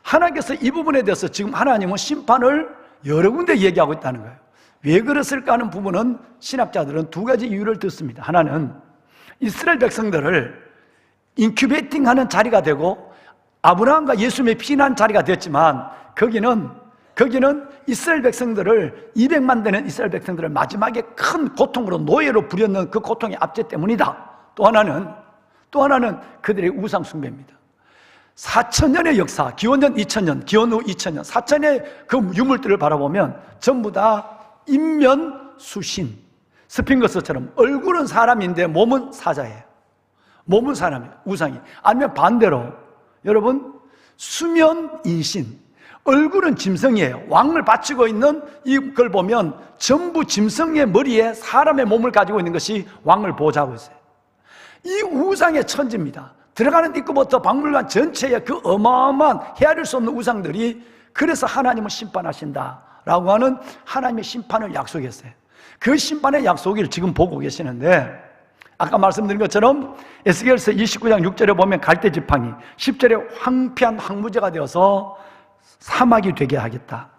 하나님께서 이 부분에 대해서 지금 하나님은 심판을 여러 군데 얘기하고 있다는 거예요. 왜 그랬을까 하는 부분은 신학자들은 두 가지 이유를 듣습니다. 하나는 이스라엘 백성들을 인큐베이팅하는 자리가 되고 아브라함과 예수님의 피난 자리가 됐지만 거기는 이스라엘 백성들을 200만 되는 이스라엘 백성들을 마지막에 큰 고통으로 노예로 부렸는 그 고통의 압제 때문이다. 또 하나는 그들의 우상 숭배입니다. 4,000년의 역사, 기원전 2,000년, 기원 후 2,000년, 4,000의 그 유물들을 바라보면 전부 다 인면 수신, 스핑거스처럼 얼굴은 사람인데 몸은 사자예요. 몸은 사람이에요, 우상이. 아니면 반대로 여러분, 수면 인신, 얼굴은 짐승이에요. 왕을 바치고 있는 이걸 보면 전부 짐승의 머리에 사람의 몸을 가지고 있는 것이 왕을 보호하고 있어요. 이 우상의 천지입니다. 들어가는 입구부터 박물관 전체에 그 어마어마한 헤아릴 수 없는 우상들이, 그래서 하나님은 심판하신다라고 하는 하나님의 심판을 약속했어요. 그 심판의 약속을 지금 보고 계시는데, 아까 말씀드린 것처럼 에스겔서 29장 6절에 보면 갈대지팡이, 10절에 황폐한 황무지가 되어서 사막이 되게 하겠다.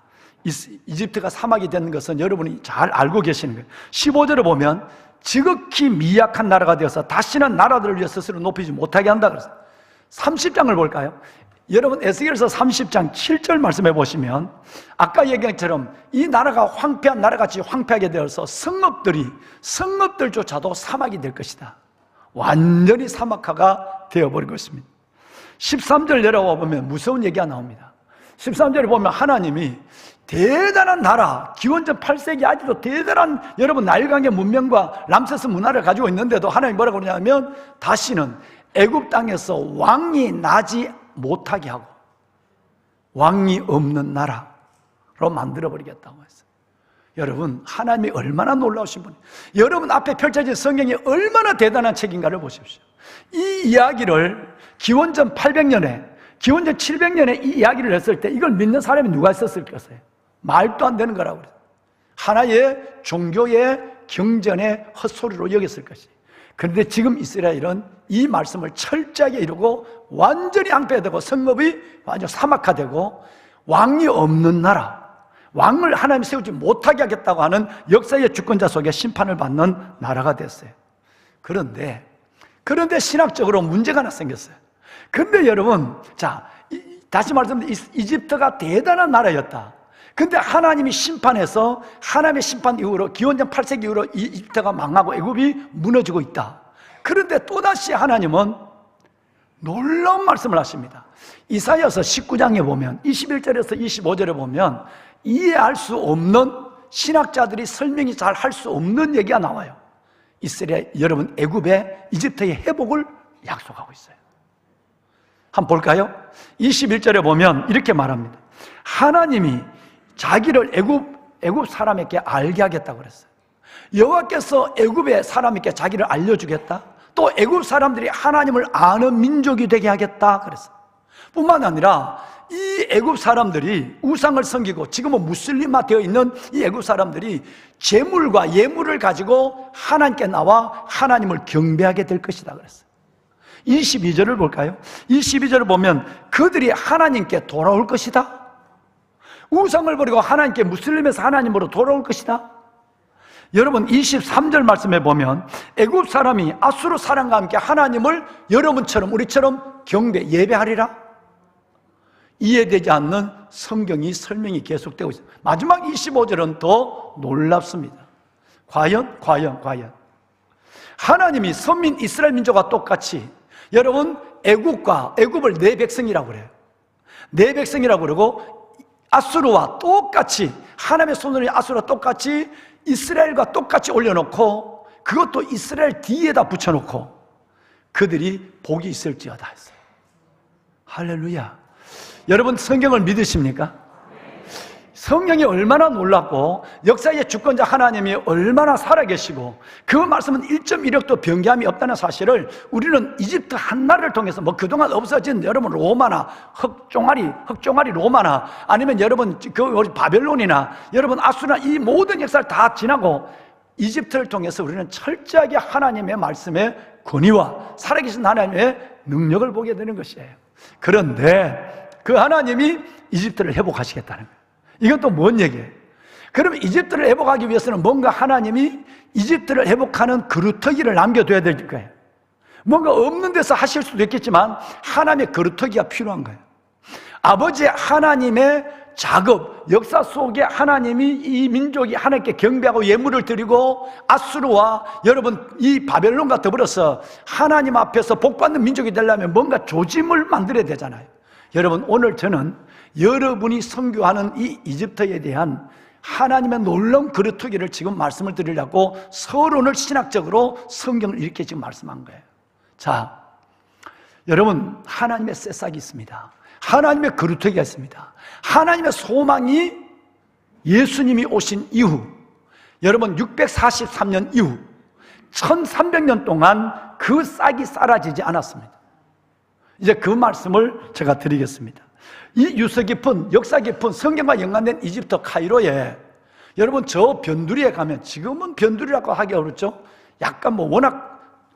이집트가 사막이 되는 것은 여러분이 잘 알고 계시는 거예요. 15절에 보면 지극히 미약한 나라가 되어서 다시는 나라들을 위해 스스로 높이지 못하게 한다 그랬어요. 30장을 볼까요? 여러분 에스겔서 30장 7절 말씀해 보시면 아까 얘기한 것처럼 이 나라가 황폐한 나라같이 황폐하게 되어서 성읍들조차도 사막이 될 것이다. 완전히 사막화가 되어버린 것입니다. 13절 내려와 보면 무서운 얘기가 나옵니다. 13절에 보면 하나님이 대단한 나라, 기원전 8세기 아직도 대단한 여러분 나일강의 문명과 람세스 문화를 가지고 있는데도 하나님이 뭐라고 그러냐면 다시는 애굽 땅에서 왕이 나지 못하게 하고 왕이 없는 나라로 만들어버리겠다고 했어요. 여러분, 하나님이 얼마나 놀라우신 분이에요. 여러분 앞에 펼쳐진 성경이 얼마나 대단한 책인가를 보십시오. 이 이야기를 기원전 800년에, 기원전 700년에 이 이야기를 했을 때 이걸 믿는 사람이 누가 있었을 것이에요? 말도 안 되는 거라고 그래요. 하나의 종교의 경전의 헛소리로 여겼을 것이에요. 그런데 지금 이스라엘은 이 말씀을 철저하게 이루고 완전히 앙패되고 성읍이 완전 사막화되고 왕이 없는 나라, 왕을 하나님이 세우지 못하게 하겠다고 하는 역사의 주권자 속에 심판을 받는 나라가 됐어요. 그런데 신학적으로 문제가 하나 생겼어요. 근데 여러분, 자, 다시 말씀드리면 이집트가 대단한 나라였다. 근데 하나님이 심판해서 하나님의 심판 이후로 기원전 8세기 이후로 이집트가 망하고 애굽이 무너지고 있다. 그런데 또다시 하나님은 놀라운 말씀을 하십니다. 이사야서 19장에 보면 21절에서 25절에 보면 이해할 수 없는, 신학자들이 설명이 잘 할 수 없는 얘기가 나와요. 이스라엘, 여러분, 애굽의 이집트의 회복을 약속하고 있어요. 한번 볼까요? 21절에 보면 이렇게 말합니다. 하나님이 자기를 애굽 사람에게 알게 하겠다고 그랬어요. 여호와께서 애굽의 사람에게 자기를 알려주겠다. 또 애굽 사람들이 하나님을 아는 민족이 되게 하겠다 그랬어요. 뿐만 아니라 이 애굽 사람들이 우상을 섬기고 지금은 무슬림화 되어 있는 이 애굽 사람들이 재물과 예물을 가지고 하나님께 나와 하나님을 경배하게 될 것이다 그랬어요. 22절을 볼까요? 22절을 보면 그들이 하나님께 돌아올 것이다. 우상을 버리고 하나님께, 무슬림에서 하나님으로 돌아올 것이다. 여러분 23절 말씀에 보면 애굽 사람이 아수르 사람과 함께 하나님을 여러분처럼 우리처럼 경배, 예배하리라. 이해되지 않는 성경이 설명이 계속되고 있습니다. 마지막 25절은 더 놀랍습니다. 과연 하나님이 선민 이스라엘 민족과 똑같이, 여러분 애굽을 내 백성이라고 그래요. 내 백성이라고 그러고 아수르와 똑같이, 하나님의 손으로 아수르와 똑같이 이스라엘과 똑같이 올려놓고 그것도 이스라엘 뒤에다 붙여놓고 그들이 복이 있을지어다 했어요. 할렐루야. 여러분 성경을 믿으십니까? 성경이 얼마나 놀랍고 역사의 주권자 하나님이 얼마나 살아계시고 그 말씀은 1.1획도 변개함이 없다는 사실을 우리는 이집트 한 나라를 통해서 그동안 없어진 여러분 로마나 흑종아리 로마나 아니면 여러분 그 바벨론이나 여러분 아수르나 이 모든 역사를 다 지나고 이집트를 통해서 우리는 철저하게 하나님의 말씀의 권위와 살아계신 하나님의 능력을 보게 되는 것이에요. 그런데 그 하나님이 이집트를 회복하시겠다는 거예요. 이건 또 뭔 얘기예요? 그러면 이집트를 회복하기 위해서는 뭔가 하나님이 이집트를 회복하는 그루터기를 남겨둬야 될 거예요. 뭔가 없는 데서 하실 수도 있겠지만 하나님의 그루터기가 필요한 거예요. 아버지 하나님의 작업, 역사 속에 하나님이 이 민족이 하나님께 경배하고 예물을 드리고 아수르와 여러분 이 바벨론과 더불어서 하나님 앞에서 복받는 민족이 되려면 뭔가 조짐을 만들어야 되잖아요. 여러분 오늘 저는 여러분이 선교하는 이 이집트에 대한 하나님의 놀라운 그루터기를 지금 말씀을 드리려고 서론을 신학적으로 성경을 이렇게 지금 말씀한 거예요. 자, 여러분 하나님의 새싹이 있습니다. 하나님의 그루터기가 있습니다. 하나님의 소망이 예수님이 오신 이후, 여러분 643년 이후 1300년 동안 그 싹이 사라지지 않았습니다. 이제 그 말씀을 제가 드리겠습니다. 이 유서 깊은, 역사 깊은 성경과 연관된 이집트 카이로에 여러분 저 변두리에 가면, 지금은 변두리라고 하기 어렵죠. 약간 워낙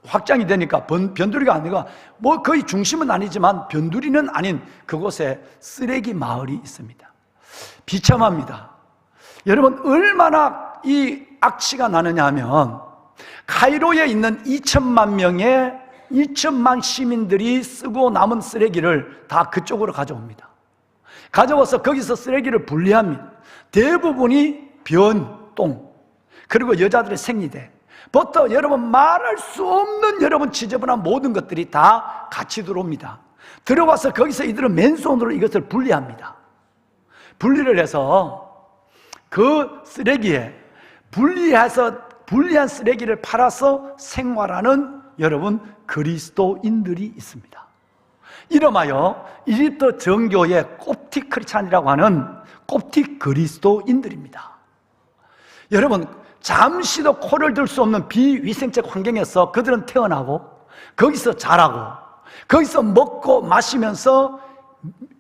확장이 되니까 변두리가 아니고 거의 중심은 아니지만 변두리는 아닌 그곳에 쓰레기 마을이 있습니다. 비참합니다. 여러분 얼마나 이 악취가 나느냐 하면 카이로에 있는 2천만 시민들이 쓰고 남은 쓰레기를 다 그쪽으로 가져옵니다. 가져와서 거기서 쓰레기를 분리합니다. 대부분이 변, 똥, 그리고 여자들의 생리대, 부터 여러분 말할 수 없는 여러분 지저분한 모든 것들이 다 같이 들어옵니다. 들어와서 거기서 이들은 맨손으로 이것을 분리합니다. 분리를 해서 그 쓰레기에 분리한 쓰레기를 팔아서 생활하는 여러분 그리스도인들이 있습니다. 이름하여 이집트 정교의 koptic 크리스찬이라고 하는 koptic 그리스도인들입니다. 여러분, 잠시도 코를 들 수 없는 비위생적 환경에서 그들은 태어나고 거기서 자라고 거기서 먹고 마시면서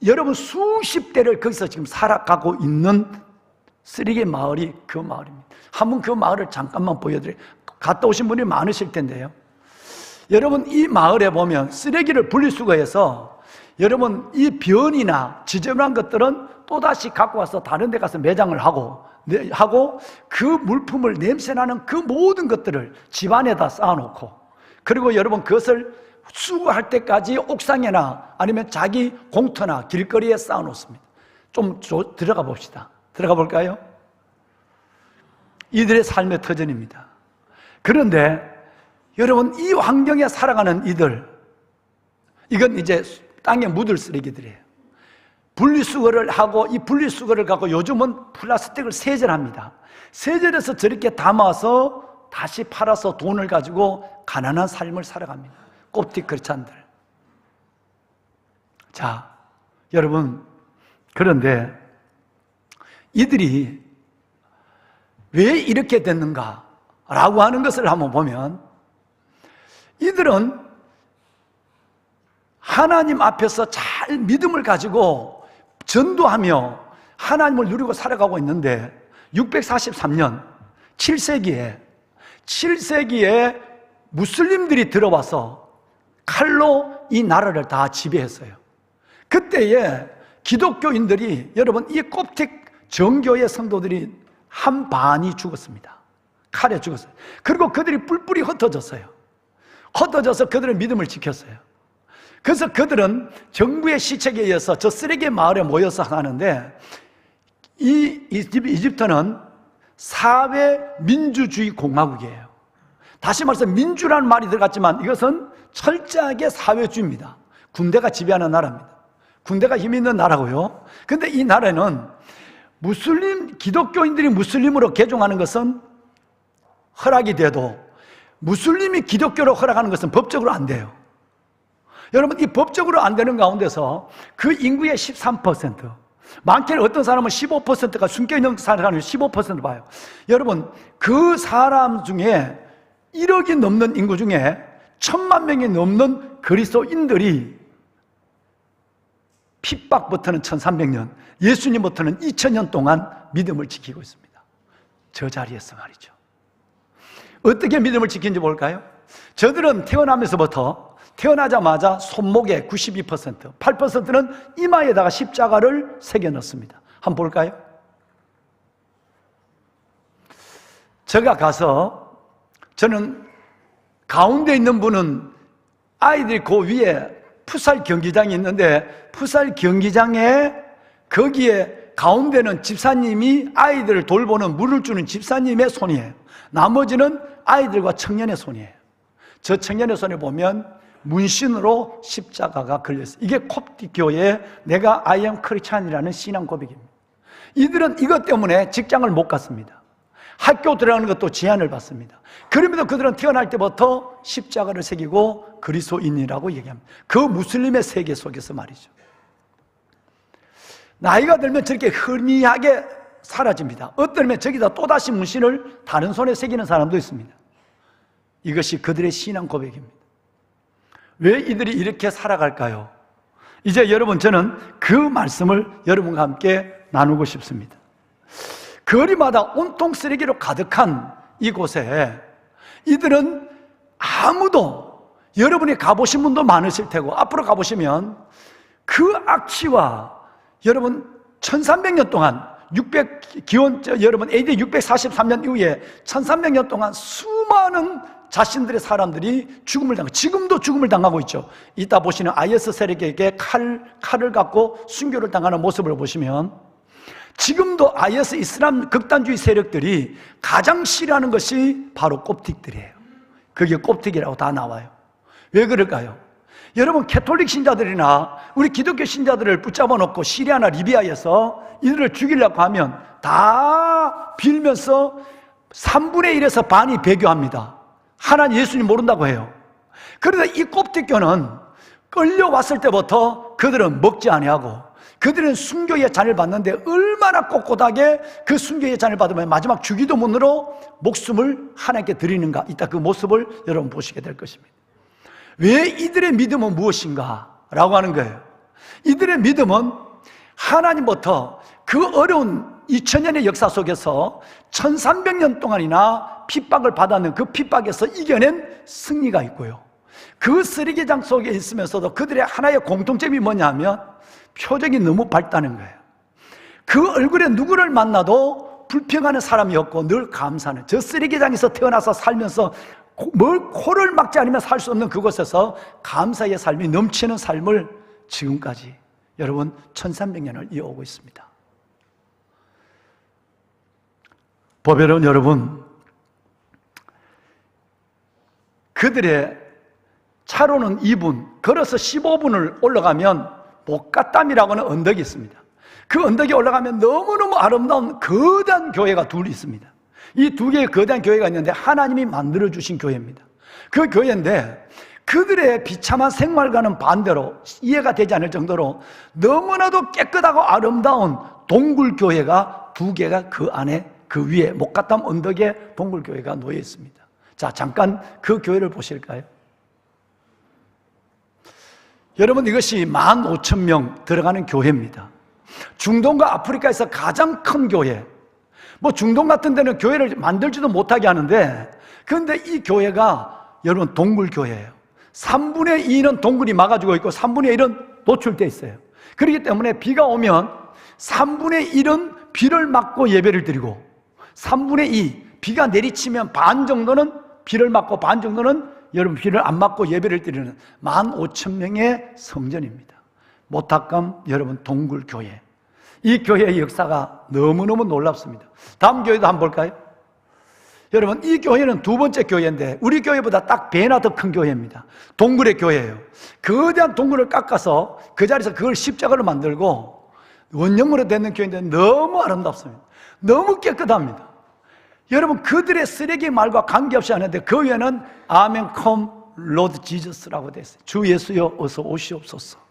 여러분 수십 대를 거기서 지금 살아가고 있는 쓰레기 마을이 그 마을입니다. 한번 그 마을을 잠깐만 보여드려요. 갔다 오신 분이 많으실 텐데요. 여러분, 이 마을에 보면 쓰레기를 분리수거해서 여러분 이 변이나 지저분한 것들은 또다시 갖고 와서 다른 데 가서 매장을 하고 그 물품을 냄새나는 그 모든 것들을 집안에다 쌓아놓고 그리고 여러분 그것을 수거할 때까지 옥상이나 아니면 자기 공터나 길거리에 쌓아놓습니다. 좀 들어가 봅시다. 들어가 볼까요? 이들의 삶의 터전입니다. 그런데 여러분 이 환경에 살아가는 이들, 이건 이제 땅에 묻을 쓰레기들이에요. 분리수거를 하고 이 분리수거를 갖고 요즘은 플라스틱을 세절합니다. 세절해서 저렇게 담아서 다시 팔아서 돈을 가지고 가난한 삶을 살아갑니다. koptic 크리스찬들. 자, 여러분, 그런데 이들이 왜 이렇게 됐는가라고 하는 것을 한번 보면 이들은 하나님 앞에서 잘 믿음을 가지고 전도하며 하나님을 누리고 살아가고 있는데 643년 7세기에 무슬림들이 들어와서 칼로 이 나라를 다 지배했어요. 그때에 기독교인들이 여러분 이 koptic 정교의 성도들이 한 반이 죽었습니다. 칼에 죽었어요. 그리고 그들이 뿔뿔이 흩어졌어요. 흩어져서 그들의 믿음을 지켰어요. 그래서 그들은 정부의 시책에 의해서 저 쓰레기 마을에 모여서 하는데 이 이집트는 사회 민주주의 공화국이에요. 다시 말해서 민주라는 말이 들어갔지만 이것은 철저하게 사회주의입니다. 군대가 지배하는 나라입니다. 군대가 힘 있는 나라고요. 근데 이 나라는 기독교인들이 무슬림으로 개종하는 것은 허락이 돼도 무슬림이 기독교로 허락하는 것은 법적으로 안 돼요. 여러분, 이 법적으로 안 되는 가운데서 그 인구의 13%, 많게는 어떤 사람은 15%가 숨겨있는 사람을 15% 봐요. 여러분, 그 사람 중에 1억이 넘는 인구 중에 1,000만 명이 넘는 그리스도인들이 핍박부터는 1300년, 예수님부터는 2000년 동안 믿음을 지키고 있습니다. 저 자리에서 말이죠. 어떻게 믿음을 지킨지 볼까요? 저들은 태어나자마자 손목에 92%, 8%는 이마에다가 십자가를 새겨 넣습니다. 한번 볼까요? 제가 가서 저는 가운데 있는 분은 아이들이 그 위에 풋살 경기장이 있는데 풋살 경기장에 거기에 가운데는 집사님이 아이들을 돌보는 물을 주는 집사님의 손이에요. 나머지는 아이들과 청년의 손이에요. 저 청년의 손에 보면 문신으로 십자가가 걸려있어요. 이게 콥틱 교회의 내가 I am 크리스찬이라는 신앙 고백입니다. 이들은 이것 때문에 직장을 못 갔습니다. 학교 들어가는 것도 제한을 받습니다. 그럼에도 그들은 태어날 때부터 십자가를 새기고 그리스도인이라고 얘기합니다. 그 무슬림의 세계 속에서 말이죠. 나이가 들면 저렇게 흔히하게 사라집니다. 어떨면 저기다 또다시 문신을 다른 손에 새기는 사람도 있습니다. 이것이 그들의 신앙 고백입니다. 왜 이들이 이렇게 살아갈까요? 이제 여러분, 저는 그 말씀을 여러분과 함께 나누고 싶습니다. 거리마다 온통 쓰레기로 가득한 이곳에 이들은 아무도, 여러분이 가보신 분도 많으실 테고 앞으로 가보시면 그 악취와 여러분 1300년 동안 여러분 AD 643년 이후에 1300년 동안 수많은 자신들의 사람들이 죽음을 당하고, 지금도 죽음을 당하고 있죠. 이따 보시는 IS 세력에게 칼을 갖고 순교를 당하는 모습을 보시면 지금도 IS 이슬람 극단주의 세력들이 가장 싫어하는 것이 바로 콥틱들이에요. 그게 콥틱이라고 다 나와요. 왜 그럴까요? 여러분 캐톨릭 신자들이나 우리 기독교 신자들을 붙잡아 놓고 시리아나 리비아에서 이들을 죽이려고 하면 다 빌면서 3분의 1에서 반이 배교합니다. 하나님 예수님 모른다고 해요. 그런데 이 koptik교는 끌려왔을 때부터 그들은 먹지 아니하고 그들은 순교의 잔을 받는데 얼마나 꼿꼿하게 그 순교의 잔을 받으면 마지막 주기도문으로 목숨을 하나님께 드리는가, 이따 그 모습을 여러분 보시게 될 것입니다. 왜 이들의 믿음은 무엇인가? 라고 하는 거예요. 이들의 믿음은 하나님부터 그 어려운 2000년의 역사 속에서 1300년 동안이나 핍박을 받았는 그 핍박에서 이겨낸 승리가 있고요, 그 쓰레기장 속에 있으면서도 그들의 하나의 공통점이 뭐냐 하면 표정이 너무 밝다는 거예요. 그 얼굴에 누구를 만나도 불평하는 사람이 없고 늘 감사하는, 저 쓰레기장에서 태어나서 살면서 뭘 코를 막지 않으면 살 수 없는 그곳에서 감사의 삶이 넘치는 삶을 지금까지 여러분 1300년을 이어오고 있습니다. 보배로운 여러분, 그들의 차로는 2분, 걸어서 15분을 올라가면 목가땀이라고 하는 언덕이 있습니다. 그 언덕에 올라가면 너무너무 아름다운 거대한 교회가 둘 있습니다. 이 두 개의 거대한 교회가 있는데 하나님이 만들어주신 교회입니다. 그 교회인데 그들의 비참한 생활과는 반대로 이해가 되지 않을 정도로 너무나도 깨끗하고 아름다운 동굴교회가 두 개가 그 안에, 그 위에 목가땀 언덕에 동굴교회가 놓여 있습니다. 자, 잠깐 그 교회를 보실까요? 여러분, 이것이 15,000명 들어가는 교회입니다. 중동과 아프리카에서 가장 큰 교회. 뭐 중동 같은 데는 교회를 만들지도 못하게 하는데, 그런데 이 교회가 여러분 동굴교회예요. 3분의 2는 동굴이 막아주고 있고 3분의 1은 노출되어 있어요. 그렇기 때문에 비가 오면 3분의 1은 비를 막고 예배를 드리고 3분의 2, 비가 내리치면 반 정도는 비를 막고 반 정도는 여러분 비를 안 맞고 예배를 드리는 15,000명의 성전입니다. 모타캄 여러분 동굴교회. 이 교회의 역사가 너무너무 놀랍습니다. 다음 교회도 한번 볼까요? 여러분, 이 교회는 두 번째 교회인데 우리 교회보다 딱 배나 더 큰 교회입니다. 동굴의 교회예요. 거대한 동굴을 깎아서 그 자리에서 그걸 십자가로 만들고 원형으로 되는 교회인데 너무 아름답습니다. 너무 깨끗합니다. 여러분, 그들의 쓰레기 말과 관계없이 하는데 그 위에는 아멘 컴 로드 지저스라고 되어 있어요. 주 예수여 어서 오시옵소서.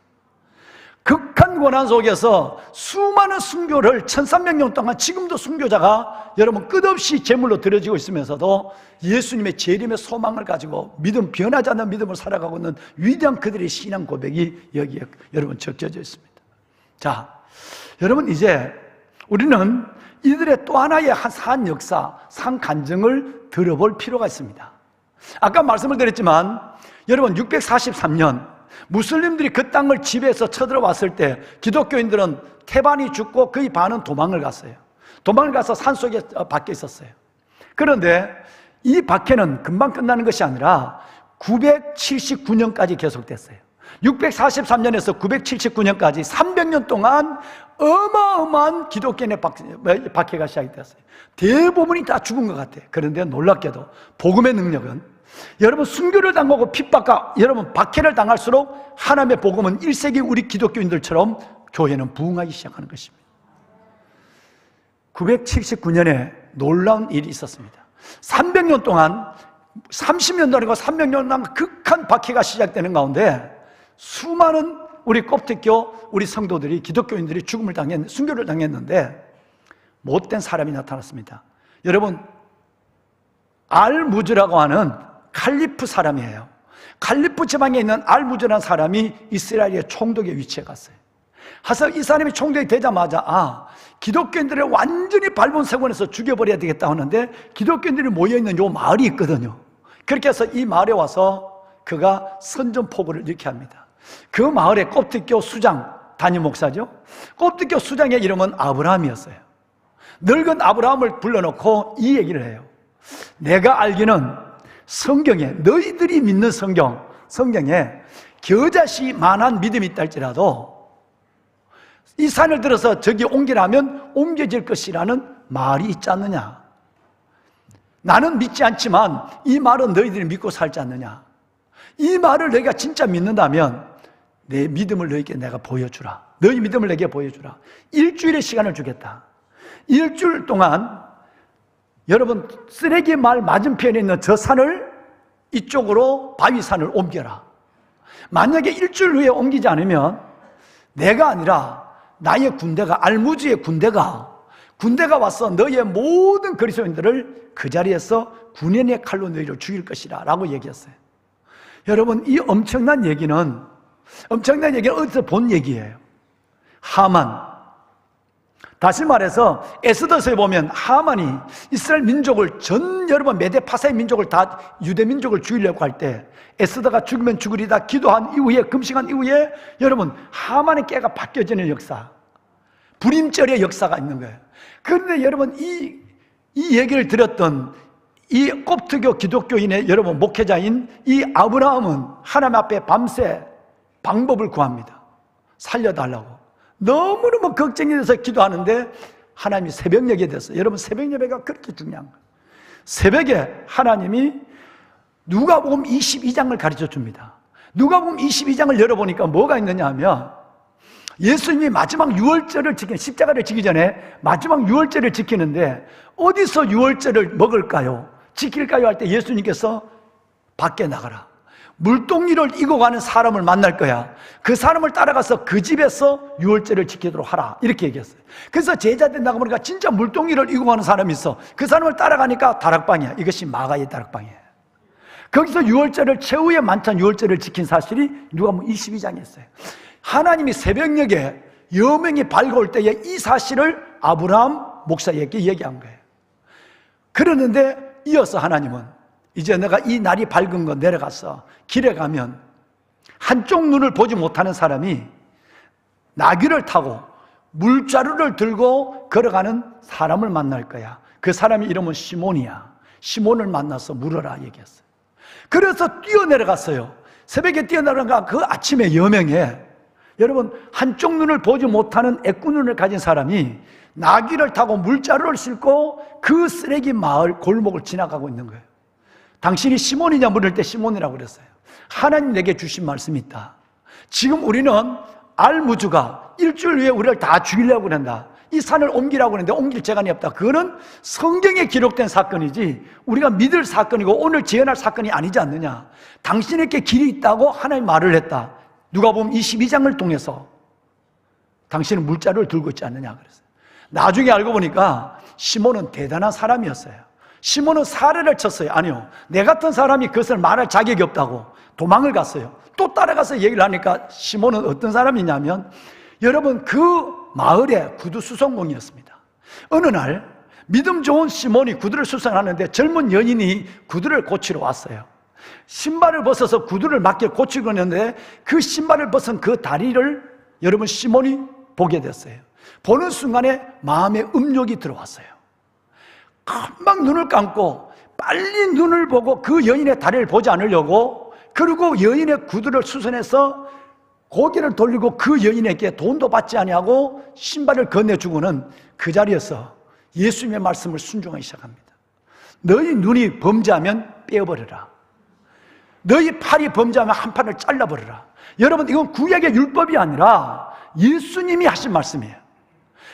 극한 고난 속에서 수많은 순교를 1300년 동안 지금도 순교자가 여러분 끝없이 제물로 드려지고 있으면서도 예수님의 재림의 소망을 가지고 믿음, 변하지 않는 믿음을 살아가고 있는 위대한 그들의 신앙 고백이 여기에 여러분 적혀져 있습니다. 자, 여러분, 이제 우리는 이들의 또 하나의 산 역사, 산 간증을 들어볼 필요가 있습니다. 아까 말씀을 드렸지만 여러분 643년 무슬림들이 그 땅을 지배해서 쳐들어왔을 때 기독교인들은 태반이 죽고 거의 반은 도망을 갔어요. 도망을 가서 산속에 박혀 있었어요. 그런데 이 박해는 금방 끝나는 것이 아니라 979년까지 계속됐어요. 643년에서 979년까지 300년 동안 어마어마한 기독교인의 박해가 시작이 되었어요. 대부분이 다 죽은 것 같아요. 그런데 놀랍게도 복음의 능력은 여러분 순교를 당하고 핍박과 여러분 박해를 당할수록 하나님의 복음은 1세기 우리 기독교인들처럼 교회는 부흥하기 시작하는 것입니다. 979년에 놀라운 일이 있었습니다. 300년 동안 30년도 아니고 300년 동안 극한 박해가 시작되는 가운데 수많은 우리 koptik교 우리 성도들이 기독교인들이 죽음을 당했는데 순교를 당했는데 못된 사람이 나타났습니다. 여러분 알무즈라고 하는 칼리프 사람이에요. 칼리프 지방에 있는 알무즈라는 사람이 이스라엘의 총독의 위치에 갔어요. 그래서 이 사람이 총독이 되자마자 기독교인들을 완전히 밟은 세권에서 죽여버려야 되겠다 하는데 기독교인들이 모여있는 요 마을이 있거든요. 그렇게 해서 이 마을에 와서 그가 선전포고를 이렇게 합니다. 그 마을의 koptik교 수장, 담임 목사죠. koptik교 수장의 이름은 아브라함이었어요. 늙은 아브라함을 불러놓고 이 얘기를 해요. 내가 알기는 성경에, 너희들이 믿는 성경에 겨자씨 만한 믿음이 있다 할지라도 이 산을 들어서 저기 옮기라면 옮겨질 것이라는 말이 있지 않느냐. 나는 믿지 않지만 이 말은 너희들이 믿고 살지 않느냐. 이 말을 너희가 진짜 믿는다면 내 믿음을 너희에게 내가 보여주라. 너희 믿음을 내게 보여주라. 일주일의 시간을 주겠다. 일주일 동안 여러분 쓰레기 마을 맞은편에 있는 저 산을 이쪽으로 바위산을 옮겨라. 만약에 일주일 후에 옮기지 않으면 내가 아니라 나의 군대가, 알무즈의 군대가 와서 너희의 모든 그리스도인들을 그 자리에서 군인의 칼로 너희를 죽일 것이라 라고 얘기했어요. 여러분, 이 엄청난 얘기는 어디서 본 얘기예요? 하만. 다시 말해서 에스더서에 보면 하만이 이스라엘 민족을 여러분 메데파사의 민족을 다 유대 민족을 죽이려고 할 때 에스더가 죽으면 죽으리다 기도한 이후에, 금식한 이후에 여러분 하만의 깨가 바뀌어지는 역사, 불임절의 역사가 있는 거예요. 그런데 여러분 이 얘기를 들었던 이 kop트교 기독교인의 여러분 목회자인 이 아브라함은 하나님 앞에 밤새 방법을 구합니다. 살려달라고. 너무너무 걱정이 돼서 기도하는데 하나님이 새벽 예배 됐어요. 여러분 새벽 예배가 그렇게 중요한 거예요. 새벽에 하나님이 누가복음 22장을 가르쳐 줍니다. 누가복음 22장을 열어보니까 뭐가 있느냐 하면 예수님이 마지막 유월절을 십자가를 지기 전에 마지막 유월절을 지키는데 어디서 유월절을 먹을까요? 지킬까요? 할 때 예수님께서 밖에 나가라. 물동이를 이고 가는 사람을 만날 거야. 그 사람을 따라가서 그 집에서 유월절을 지키도록 하라. 이렇게 얘기했어요. 그래서 제자들 나가보니까 진짜 물동이를 이고 가는 사람이 있어. 그 사람을 따라가니까 다락방이야. 이것이 마가의 다락방이에요. 거기서 유월절을 최후의 만찬 유월절을 지킨 사실이 누가복음 22장에 있어요. 하나님이 새벽녘에 여명이 밝아올 때에 이 사실을 아브라함 목사에게 얘기한 거예요. 그러는데 이어서 하나님은 이제 내가 이 날이 밝은 거 내려가서 길에 가면 한쪽 눈을 보지 못하는 사람이 나귀를 타고 물자루를 들고 걸어가는 사람을 만날 거야. 그 사람의 이름은 시몬이야. 시몬을 만나서 물어라 얘기했어요. 그래서 뛰어내려갔어요. 새벽에 뛰어내려가 그 아침에 여명에 여러분 한쪽 눈을 보지 못하는 애꾸눈을 가진 사람이 나귀를 타고 물자루를 싣고 그 쓰레기 마을 골목을 지나가고 있는 거예요. 당신이 시몬이냐 물을 때 시몬이라고 그랬어요. 하나님 내게 주신 말씀이 있다. 지금 우리는 알무즈가 일주일 후에 우리를 다 죽이려고 그런다. 이 산을 옮기라고 하는데 옮길 재간이 없다. 그거는 성경에 기록된 사건이지 우리가 믿을 사건이고 오늘 재현할 사건이 아니지 않느냐. 당신에게 길이 있다고 하나님 말을 했다. 누가복음 22장을 통해서 당신은 물자루를 들고 있지 않느냐 그랬어요. 나중에 알고 보니까 시몬은 대단한 사람이었어요. 시몬은 사례를 쳤어요. 아니요, 내 같은 사람이 그것을 말할 자격이 없다고 도망을 갔어요. 또 따라가서 얘기를 하니까 시몬은 어떤 사람이냐면 여러분 그 마을의 구두 수송공이었습니다. 어느 날 믿음 좋은 시몬이 구두를 수송하는데 젊은 여인이 구두를 고치러 왔어요. 신발을 벗어서 구두를 맞게 고치고 있는데 그 신발을 벗은 그 다리를 여러분 시몬이 보게 됐어요. 보는 순간에 마음에 음욕이 들어왔어요. 금방 눈을 감고 빨리 눈을 보고 그 여인의 다리를 보지 않으려고 그리고 여인의 구두를 수선해서 고개를 돌리고 그 여인에게 돈도 받지 아니하고 신발을 건네주고는 그 자리에서 예수님의 말씀을 순종하기 시작합니다. 너희 눈이 범죄하면 떼어버려라. 너희 팔이 범죄하면 한 팔을 잘라버려라. 여러분 이건 구약의 율법이 아니라 예수님이 하신 말씀이에요.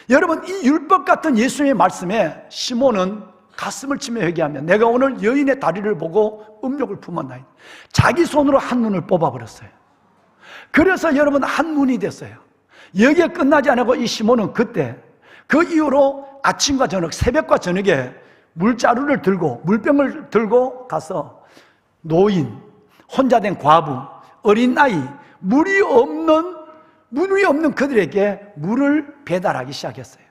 여러분 이 율법 같은 예수님의 말씀에 시몬은 가슴을 치며 회개하며 내가 오늘 여인의 다리를 보고 음욕을 품었나이다. 자기 손으로 한 눈을 뽑아버렸어요. 그래서 여러분 한 눈이 됐어요. 여기에 끝나지 않고 이 시몬은 그때 그 이후로 아침과 저녁 새벽과 저녁에 물자루를 들고 물병을 들고 가서 노인, 혼자 된 과부, 어린 아이, 물이 없는 그들에게 물을 배달하기 시작했어요.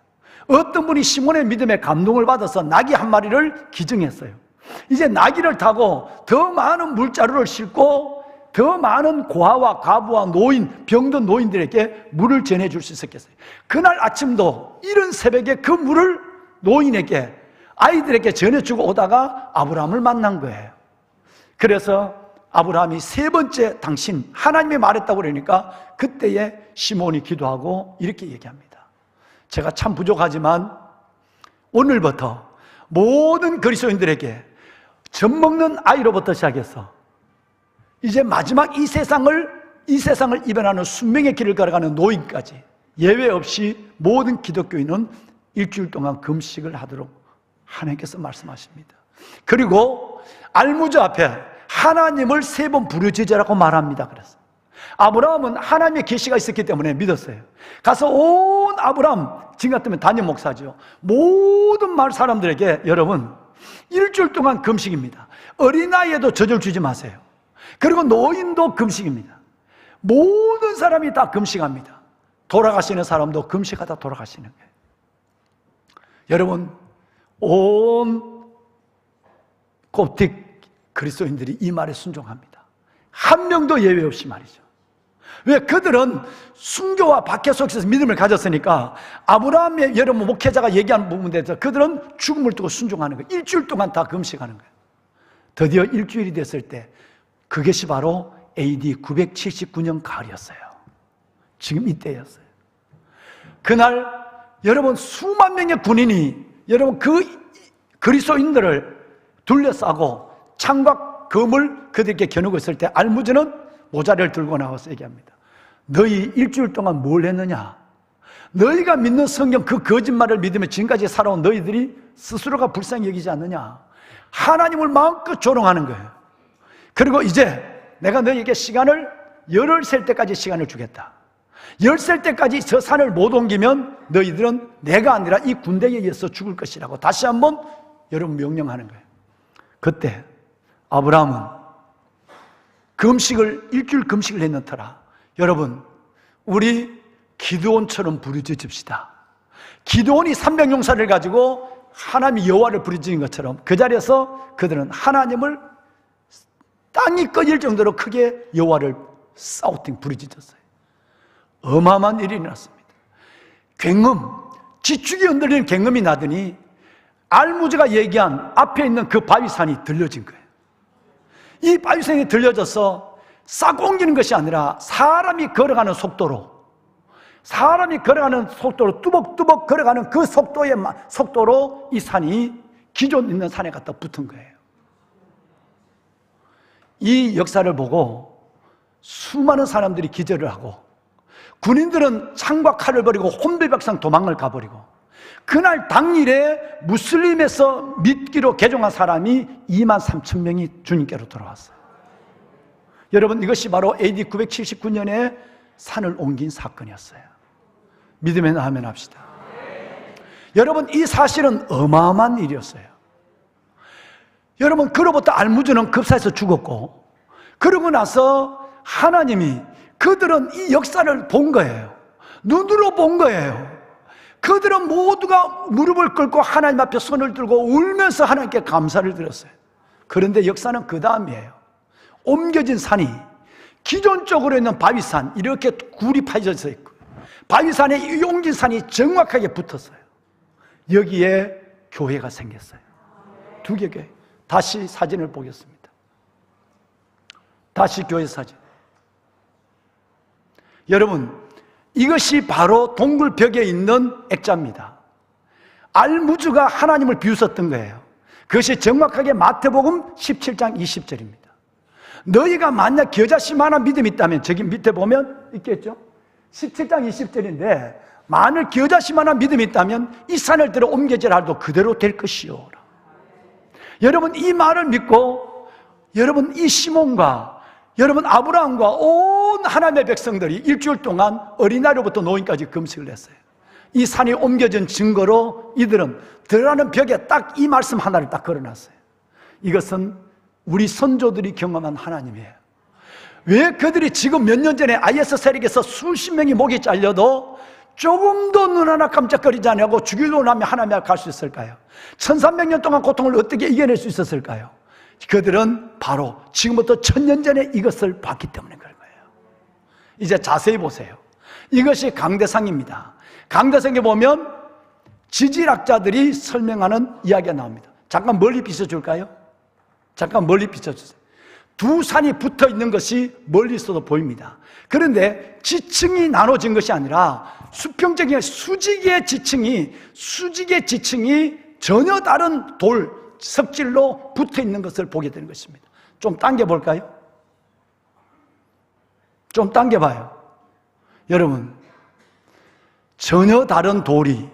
어떤 분이 시몬의 믿음에 감동을 받아서 나귀 한 마리를 기증했어요. 이제 나귀를 타고 더 많은 물자루를 싣고 더 많은 고아와 과부와 노인, 병든 노인들에게 물을 전해줄 수 있었겠어요. 그날 아침도 이른 새벽에 그 물을 노인에게, 아이들에게 전해주고 오다가 아브라함을 만난 거예요. 그래서 아브라함이 세 번째 당신, 하나님이 말했다고 그러니까 그때에 시몬이 기도하고 이렇게 얘기합니다. 제가 참 부족하지만 오늘부터 모든 그리스도인들에게 젖 먹는 아이로부터 시작해서 이제 마지막 이 세상을 입원하는 숙명의 길을 걸어가는 노인까지 예외 없이 모든 기독교인은 일주일 동안 금식을 하도록 하나님께서 말씀하십니다. 그리고 알무즈 앞에 하나님을 3번 부르짖으라고 말합니다. 그래서 아브라함은 하나님의 계시가 있었기 때문에 믿었어요. 가서 온 아브라함, 지금 같으면 담임 목사죠, 모든 마을 사람들에게 여러분 일주일 동안 금식입니다. 어린아이에도 젖을 주지 마세요. 그리고 노인도 금식입니다. 모든 사람이 다 금식합니다. 돌아가시는 사람도 금식하다 돌아가시는 거예요. 여러분, 온 koptic 그리스도인들이 이 말에 순종합니다. 한 명도 예외 없이 말이죠. 왜? 그들은 순교와 박해 속에서 믿음을 가졌으니까 아브라함의 여러분 목회자가 얘기하는 부분에 대해서 그들은 죽음을 두고 순종하는 거예요. 일주일 동안 다 금식하는 거예요. 드디어 일주일이 됐을 때 그것이 바로 AD 979년 가을이었어요. 지금 이때였어요. 그날 여러분 수만 명의 군인이 여러분 그 그리스도인들을 둘러싸고 창과 검을 그들에게 겨누고 있을 때 알무즈는 모자를 들고 나와서 얘기합니다. 너희 일주일 동안 뭘 했느냐? 너희가 믿는 성경 그 거짓말을 믿으며 지금까지 살아온 너희들이 스스로가 불쌍히 여기지 않느냐? 하나님을 마음껏 조롱하는 거예요. 그리고 이제 내가 너희에게 시간을 열흘 셀 때까지 시간을 주겠다. 열 셀 때까지 저 산을 못 옮기면 너희들은 내가 아니라 이 군대에 의해서 죽을 것이라고 다시 한번 여러분 명령하는 거예요. 그때 아브라함은 일주일 금식을 했는 터라 여러분 우리 기드온처럼 부르짖읍시다. 기드온이 300용사를 가지고 하나님 여호와를 부르짖은 것처럼 그 자리에서 그들은 하나님을 땅이 꺼질 정도로 크게 여호와를 사우팅 부르짖었어요. 어마어마한 일이 일어났습니다. 굉음, 지축이 흔들리는 굉음이 나더니 알무즈가 얘기한 앞에 있는 그 바위산이 들려진 거예요. 이 바위산이 들려져서 싹 옮기는 것이 아니라 사람이 걸어가는 속도로 뚜벅뚜벅 걸어가는 그 속도로 이 산이 기존 있는 산에 갖다 붙은 거예요. 이 역사를 보고 수많은 사람들이 기절을 하고 군인들은 창과 칼을 버리고 혼비백산 도망을 가버리고 그날 당일에 무슬림에서 믿기로 개종한 사람이 23,000명이 주님께로 돌아왔어요. 여러분 이것이 바로 AD 979년에 산을 옮긴 사건이었어요. 믿으면 아멘 합시다. 여러분 이 사실은 어마어마한 일이었어요. 여러분 그로부터 알무즈는 급사에서 죽었고 그러고 나서 하나님이 그들은 이 역사를 본 거예요. 눈으로 본 거예요. 그들은 모두가 무릎을 꿇고 하나님 앞에 손을 들고 울면서 하나님께 감사를 드렸어요. 그런데 역사는 그 다음이에요. 옮겨진 산이 기존적으로 있는 바위산 이렇게 굴이 파져져 있고 바위산에 이 옮긴 산이 정확하게 붙었어요. 여기에 교회가 생겼어요. 2개 교회. 다시 사진을 보겠습니다. 다시 교회 사진. 여러분 이것이 바로 동굴 벽에 있는 액자입니다. 알무즈가 하나님을 비웃었던 거예요. 그것이 정확하게 마태복음 17장 20절입니다. 너희가 만약 겨자씨만한 믿음이 있다면 저기 밑에 보면 있겠죠? 17장 20절인데 만일 겨자씨만한 믿음이 있다면 이 산을 들어 옮겨지라 해도 그대로 될 것이요. 여러분 이 말을 믿고 여러분 이 시몬과 여러분 아브라함과 온 하나님의 백성들이 일주일 동안 어린아이로부터 노인까지 금식을 했어요. 이 산이 옮겨진 증거로 이들은 들어가는 벽에 딱 이 말씀 하나를 딱 걸어놨어요. 이것은 우리 선조들이 경험한 하나님이에요. 왜 그들이 지금 몇 년 전에 IS 세력에서 수십 명이 목이 잘려도 조금도 눈 하나 깜짝거리지 않고 죽이고 나면 하나님 앞에 갈 수 있을까요? 1300년 동안 고통을 어떻게 이겨낼 수 있었을까요? 그들은 바로 지금부터 1000년 전에 이것을 봤기 때문에 그런 거예요. 이제 자세히 보세요. 이것이 강대상입니다. 강대상에 보면 지질학자들이 설명하는 이야기가 나옵니다. 잠깐 멀리 비춰줄까요? 잠깐 멀리 비춰주세요. 두 산이 붙어 있는 것이 멀리 있어도 보입니다. 그런데 지층이 나눠진 것이 아니라 수평적인 수직의 지층이 전혀 다른 석질로 붙어 있는 것을 보게 되는 것입니다. 좀 당겨 볼까요? 좀 당겨봐요. 여러분, 전혀 다른 돌이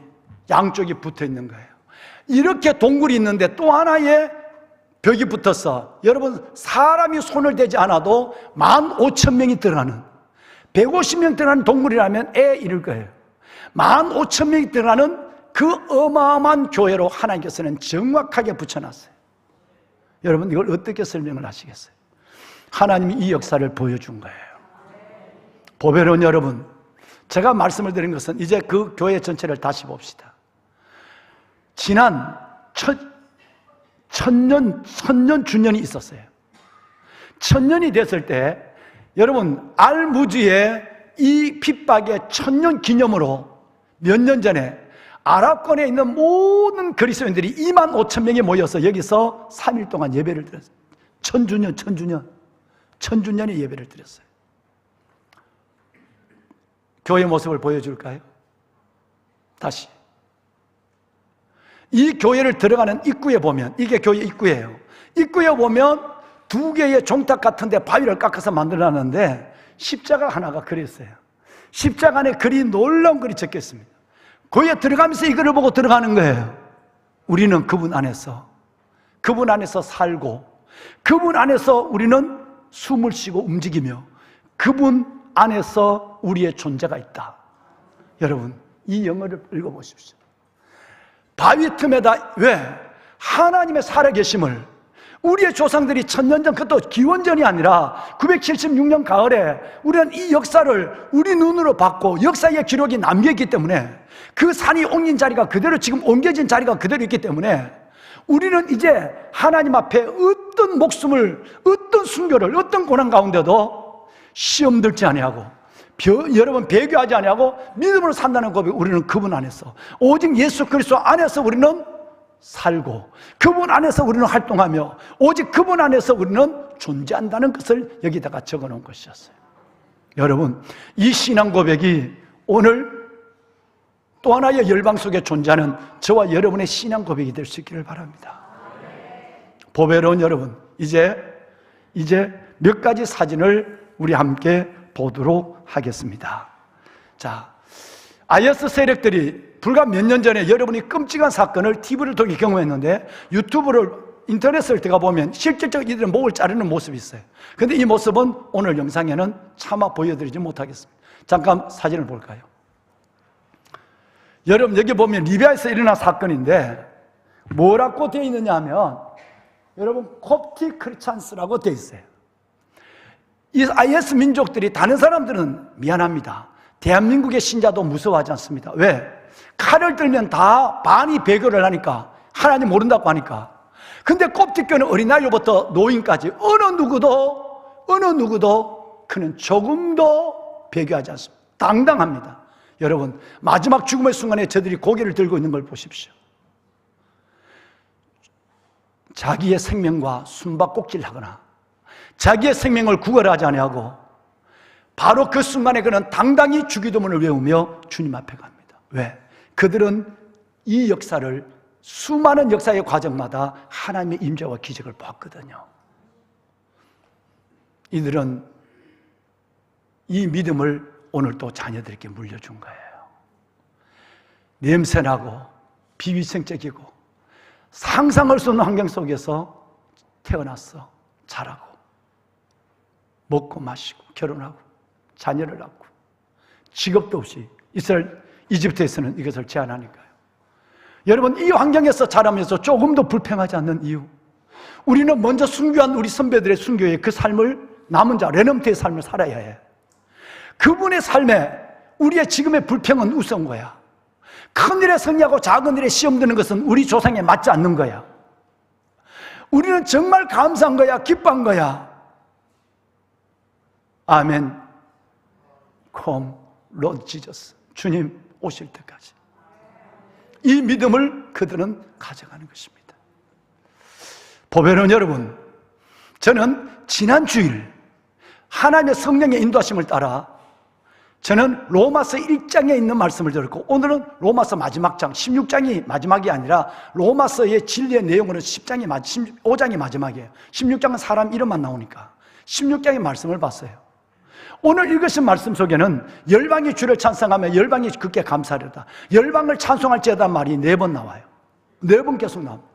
양쪽이 붙어 있는 거예요. 이렇게 동굴이 있는데 또 하나의 벽이 붙어서, 여러분, 사람이 손을 대지 않아도 15,000명이 들어가는, 150명 들어가는 동굴이라면 이럴 거예요. 15,000명이 들어가는 그 어마어마한 교회로 하나님께서는 정확하게 붙여놨어요. 여러분, 이걸 어떻게 설명을 하시겠어요? 하나님이 이 역사를 보여준 거예요. 보배로운 여러분, 제가 말씀을 드린 것은 이제 그 교회 전체를 다시 봅시다. 지난 천년 주년이 있었어요. 1000년이 됐을 때, 여러분, 알무즈의 이 핍박의 1000년 기념으로 몇 년 전에 아랍권에 있는 모든 그리스도인들이 25,000명이 모여서 여기서 3일 동안 예배를 드렸어요. 천주년의 예배를 드렸어요. 교회 모습을 보여줄까요? 다시. 이 교회를 들어가는 입구에 보면, 이게 교회 입구예요. 입구에 보면 2개의 종탁 같은데 바위를 깎아서 만들어놨는데 십자가 하나가 그렸어요. 십자가 안에 글이, 놀라운 글이 적혀 있습니다. 교회에 들어가면서 이거를 보고 들어가는 거예요. 우리는 그분 안에서 살고, 그분 안에서 우리는 숨을 쉬고 움직이며, 그분 안에서 우리의 존재가 있다. 여러분, 이 영어를 읽어보십시오. 바위 틈에다, 왜? 하나님의 살아계심을, 우리의 조상들이 1000년 전, 그것도 기원전이 아니라 976년 가을에 우리는 이 역사를 우리 눈으로 봤고 역사의 기록이 남겨있기 때문에, 그 산이 옮긴 자리가 그대로, 지금 옮겨진 자리가 그대로 있기 때문에 우리는 이제 하나님 앞에 어떤 목숨을, 어떤 순교를, 어떤 고난 가운데도 시험 들지 아니하고, 여러분, 배교하지 아니하고 믿음으로 산다는 고백. 우리는 그분 안에서, 오직 예수 그리스도 안에서 우리는 살고, 그분 안에서 우리는 활동하며, 오직 그분 안에서 우리는 존재한다는 것을 여기다가 적어놓은 것이었어요. 여러분, 이 신앙 고백이 오늘 또 하나의 열방 속에 존재하는 저와 여러분의 신앙 고백이 될 수 있기를 바랍니다. 보배로운 여러분, 이제 몇 가지 사진을 우리 함께 보도록 하겠습니다. 자, IS 세력들이 불과 몇 년 전에 여러분이 끔찍한 사건을 TV를 통해 경험했는데, 유튜브를, 인터넷을 들어가 보면 실질적으로 이들은 목을 자르는 모습이 있어요. 그런데 이 모습은 오늘 영상에는 차마 보여드리지 못하겠습니다. 잠깐 사진을 볼까요? 여러분, 여기 보면 리비아에서 일어난 사건인데 뭐라고 되어 있느냐 하면, 여러분, 콥틱 크리스찬스라고 되어 있어요. 이 IS 민족들이, 다른 사람들은 미안합니다, 대한민국의 신자도 무서워하지 않습니다. 왜? 칼을 들면 다 반이 배교를 하니까, 하나님 모른다고 하니까. 근데 콥틱교는 어린아이로부터 노인까지 어느 누구도 그는 조금도 배교하지 않습니다. 당당합니다. 여러분, 마지막 죽음의 순간에 저들이 고개를 들고 있는 걸 보십시오. 자기의 생명과 숨바꼭질 하거나 자기의 생명을 구걸하지 아니하고, 바로 그 순간에 그는 당당히 주기도문을 외우며 주님 앞에 갑니다. 왜? 그들은 이 역사를, 수많은 역사의 과정마다 하나님의 임재와 기적을 보았거든요. 이들은 이 믿음을 오늘 또 자녀들에게 물려준 거예요. 냄새나고 비위생적이고 상상할 수 없는 환경 속에서 태어났어. 자라고 먹고 마시고 결혼하고 자녀를 낳고 직업도 없이 이집트에서는 이것을 제한하니까요. 여러분, 이 환경에서 자라면서 조금도 불평하지 않는 이유, 우리는 먼저 순교한 우리 선배들의 순교의 그 삶을, 남은 자 레넌트의 삶을 살아야 해. 그분의 삶에 우리의 지금의 불평은 우스운 거야. 큰일에 승리하고 작은 일에 시험 드는 것은 우리 조상에 맞지 않는 거야. 우리는 정말 감사한 거야, 기뻐한 거야. 아멘. Come, Lord Jesus. 주님 오실 때까지. 이 믿음을 그들은 가져가는 것입니다. 보배로운 여러분, 저는 지난 주일 하나님의 성령의 인도하심을 따라 저는 로마서 1장에 있는 말씀을 들었고, 오늘은 로마서 마지막 장, 16장이 마지막이 아니라 로마서의 진리의 내용으로 15장이 마지막이에요. 16장은 사람 이름만 나오니까 16장의 말씀을 봤어요. 오늘 읽으신 말씀 속에는 열방이 주를 찬송하며 열방이 그께 감사하리로다, 열방을 찬송할지어다 말이 4번 나와요. 4번 계속 나옵니다.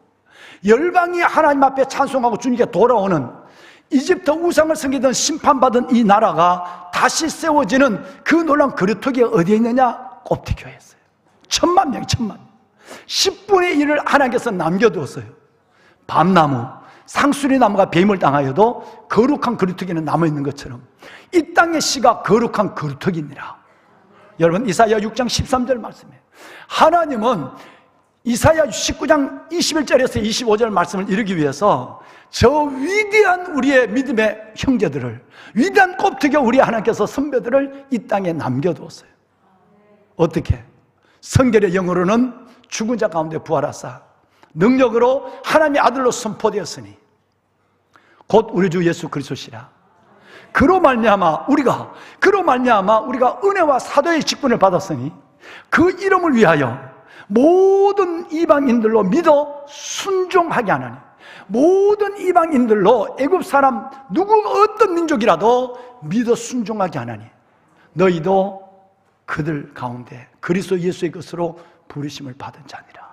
열방이 하나님 앞에 찬송하고 주님께 돌아오는, 이집트 우상을 섬기던 심판받은 이 나라가 다시 세워지는 그 놀라운 그루터기 어디에 있느냐? 곱디교회에 있어요. 1000만 명, 1000만 명. 10분의 1을 하나님께서 남겨두었어요. 밤나무, 상수리 나무가 뱀을 당하여도 거룩한 그루터기는 남아있는 것처럼 이 땅의 씨가 거룩한 그루터기니라. 여러분, 이사야 6장 13절 말씀이에요. 하나님은 이사야 19장 21절에서 25절 말씀을 이루기 위해서 저 위대한 우리의 믿음의 형제들을, 위대한 곱디교 우리 하나님께서 선배들을 이 땅에 남겨두었어요. 어떻게? 성결의 영으로는 죽은 자 가운데 부활하사 능력으로 하나님의 아들로 선포되었으니 곧 우리 주 예수 그리스도시라. 그로 말미암아 우리가 은혜와 사도의 직분을 받았으니 그 이름을 위하여 모든 이방인들로 믿어 순종하게 하나니, 모든 이방인들로 애굽 사람 누구 어떤 민족이라도 믿어 순종하게 하나니 너희도 그들 가운데 그리스도 예수의 것으로 부르심을 받은 자니라.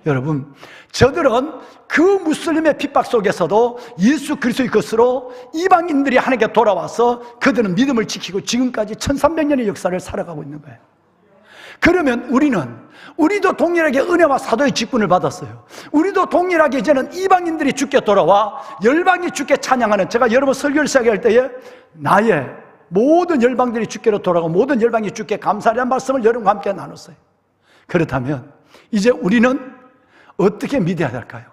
여러분, 저들은 그 무슬림의 핍박 속에서도 예수 그리스도의 것으로 이방인들이 하나님께 돌아와서 그들은 믿음을 지키고 지금까지 1300년의 역사를 살아가고 있는 거예요. 그러면 우리도 동일하게 은혜와 사도의 직분을 받았어요. 우리도 동일하게 이제는 이방인들이 주께 돌아와 열방이 주께 찬양하는, 제가 여러분 설교를 시작할 때에 나의 모든 열방들이 주께로 돌아가고 모든 열방이 주께 감사하라는 말씀을 여러분과 함께 나눴어요. 그렇다면 이제 우리는 어떻게 믿어야 할까요?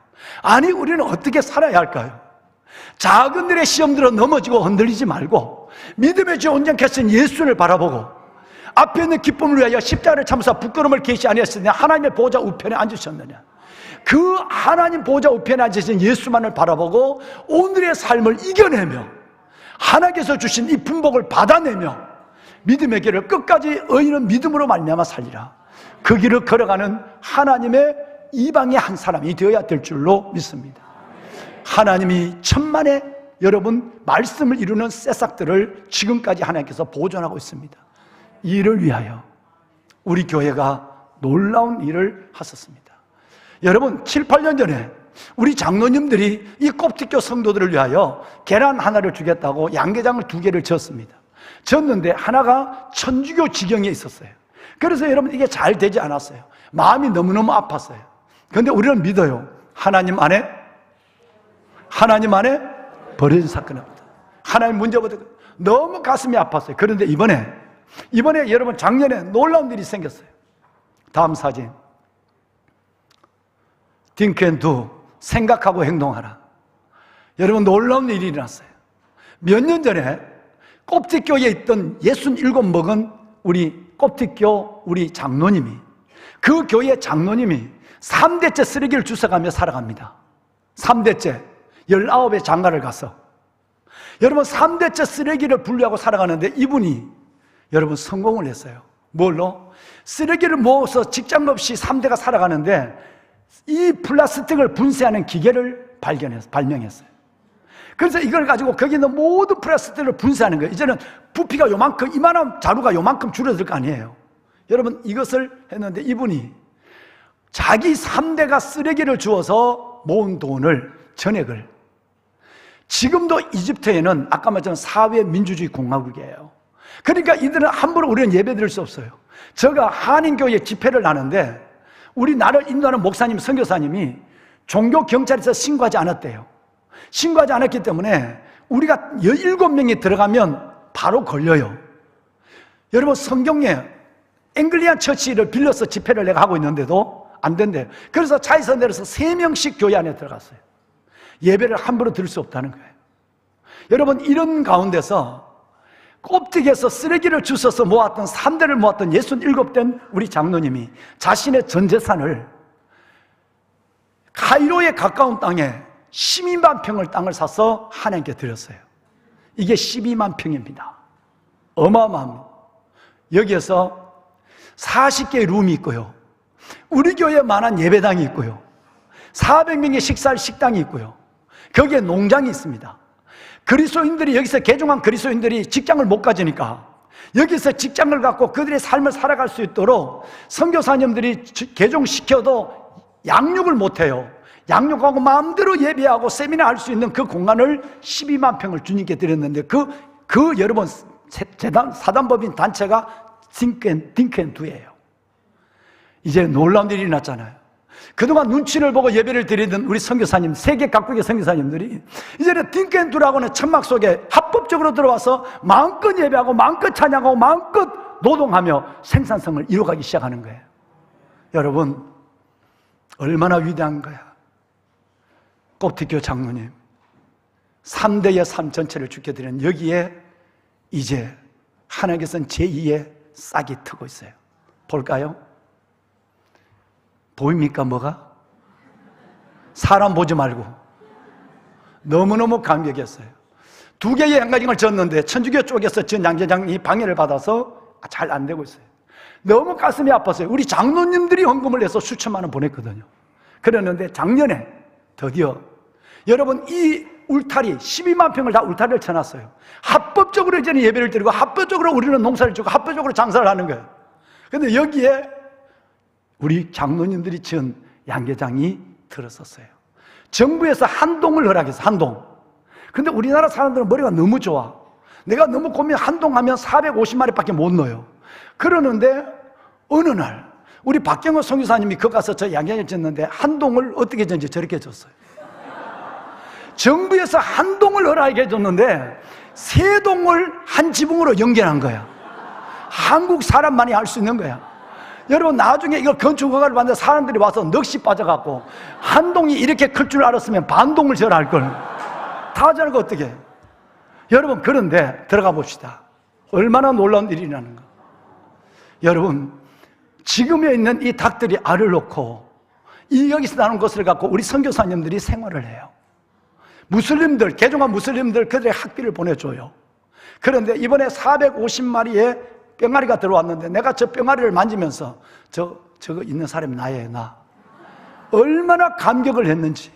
아니, 우리는 어떻게 살아야 할까요? 작은 일에 시험들어 넘어지고 흔들리지 말고 믿음의 주 온전케 하신 예수를 바라보고 앞에 있는 기쁨을 위하여 십자가를 참으사 부끄러움을 계시 아니하셨느냐? 하나님의 보좌 우편에 앉으셨느냐? 그 하나님 보좌 우편에 앉으신 예수만을 바라보고 오늘의 삶을 이겨내며 하나님께서 주신 이 분복을 받아내며 믿음의 길을 끝까지 의인은 믿음으로 말미암아 살리라. 그 길을 걸어가는 하나님의 이방의 한 사람이 되어야 될 줄로 믿습니다. 하나님이 천만의 여러분 말씀을 이루는 새싹들을 지금까지 하나님께서 보존하고 있습니다. 이 일을 위하여 우리 교회가 놀라운 일을 하셨습니다. 여러분, 7, 8년 전에 우리 장로님들이 이 곱디교 성도들을 위하여 계란 하나를 주겠다고 양계장을 2개를 졌습니다. 졌는데 하나가 천주교 지경에 있었어요. 그래서 여러분 이게 잘 되지 않았어요. 마음이 너무너무 아팠어요. 그런데 우리는 믿어요. 하나님 안에 버려진 사건이 없다. 하나님 문제보다 너무 가슴이 아팠어요. 그런데 이번에 여러분 작년에 놀라운 일이 생겼어요. 다음 사진. Think and do. 생각하고 행동하라. 여러분, 놀라운 일이 일어났어요. 몇 년 전에 곱디교에 있던 67 먹은 우리 곱디교 우리 장로님이, 그 교회 장로님이 3대째 쓰레기를 주워가며 살아갑니다. 3대째 19의 장가를 가서 여러분 3대째 쓰레기를 분리하고 살아가는데 이분이 여러분 성공을 했어요. 뭘로? 쓰레기를 모아서 직장 없이 3대가 살아가는데 이 플라스틱을 분쇄하는 기계를 발명했어요. 그래서 이걸 가지고 거기 있는 모든 플라스틱을 분쇄하는 거예요. 이제는 부피가 요만큼, 이만한 자루가 요만큼 줄어들 거 아니에요. 여러분, 이것을 했는데 이분이 자기 3대가 쓰레기를 주워서 모은 돈을, 전액을, 지금도 이집트에는 아까 말했던 사회 민주주의 공화국이에요. 그러니까 이들은 함부로 우리는 예배드릴 수 없어요. 제가 한인교회 집회를 하는데 우리 나를 인도하는 목사님, 선교사님이 종교경찰에서 신고하지 않았대요. 신고하지 않았기 때문에 우리가 17명이 들어가면 바로 걸려요. 여러분, 성경에 앵글리안 처치를 빌려서 집회를 내가 하고 있는데도 안 된대요. 그래서 차에서 내려서 3명씩 교회 안에 들어갔어요. 예배를 함부로 드릴 수 없다는 거예요. 여러분, 이런 가운데서 곱디기에서 쓰레기를 주워서 모았던 3대를 모았던 67된 우리 장로님이 자신의 전 재산을 카이로에 가까운 땅에 12만 평을 땅을 사서 하나님께 드렸어요. 이게 12만 평입니다. 어마어마합니다. 여기에서 40개의 룸이 있고요, 우리 교회만한 예배당이 있고요, 400명의 식사할 식당이 있고요, 거기에 농장이 있습니다. 그리스도인들이 여기서 개종한 그리스도인들이 직장을 못 가지니까 여기서 직장을 갖고 그들의 삶을 살아갈 수 있도록 선교사님들이 개종시켜도 양육을 못해요. 양육하고 마음대로 예배하고 세미나 할 수 있는 그 공간을 12만 평을 주님께 드렸는데 그 여러분 사단법인 단체가 딩켄두예요. 이제 놀라운 일이 났잖아요. 그동안 눈치를 보고 예배를 드리던 우리 선교사님, 세계 각국의 선교사님들이 이제는 딩켄두라고는 천막 속에 합법적으로 들어와서 마음껏 예배하고 마음껏 찬양하고 마음껏 노동하며 생산성을 이루어가기 시작하는 거예요. 여러분, 얼마나 위대한 거야. 꼽티교 장로님, 3대의 삶 전체를 주께 드리는 여기에 이제 하나님께서는 제2의 싹이 트고 있어요. 볼까요? 보입니까? 뭐가? 사람 보지 말고. 너무너무 감격했어요. 2개의 양가정을 졌는데 천주교 쪽에서 전 양계장이 방해를 받아서 잘 안 되고 있어요. 너무 가슴이 아팠어요. 우리 장로님들이 헌금을 해서 수천만 원 보냈거든요. 그랬는데 작년에 드디어 여러분 이 울타리 12만 평을 다 울타리를 쳐놨어요. 합법적으로 이제는 예배를 드리고 합법적으로 우리는 농사를 짓고 합법적으로 장사를 하는 거예요. 그런데 여기에 우리 장로님들이 지은 양계장이 들었었어요. 정부에서 한 동을 허락해서 한 동. 근데 우리나라 사람들은 머리가 너무 좋아. 내가 너무 고민 한 동 하면 450마리밖에 못 넣어요. 그러는데 어느 날 우리 박경호 선교사님이 거기 가서 저 양계장을 짓는데 한 동을 어떻게 졌는지 저렇게 졌어요. 정부에서 한 동을 허락해 줬는데 3동을 한 지붕으로 연결한 거야. 한국 사람만이 할 수 있는 거야. 여러분 나중에 이거 건축허가를 받는데 사람들이 와서 넋이 빠져갖고 한 동이 이렇게 클 줄 알았으면 반 동을 져라 할걸. 다 저런 거 어떻게 해? 여러분 그런데 들어가 봅시다. 얼마나 놀라운 일이 나는가. 여러분 지금에 있는 이 닭들이 알을 놓고 이 여기서 나는 것을 갖고 우리 선교사님들이 생활을 해요. 무슬림들, 개종한 무슬림들 그들의 학비를 보내줘요. 그런데 이번에 450마리의 뿅아리가 들어왔는데 내가 저 뿅아리를 만지면서 저거 있는 사람이 나예요, 나. 얼마나 감격을 했는지.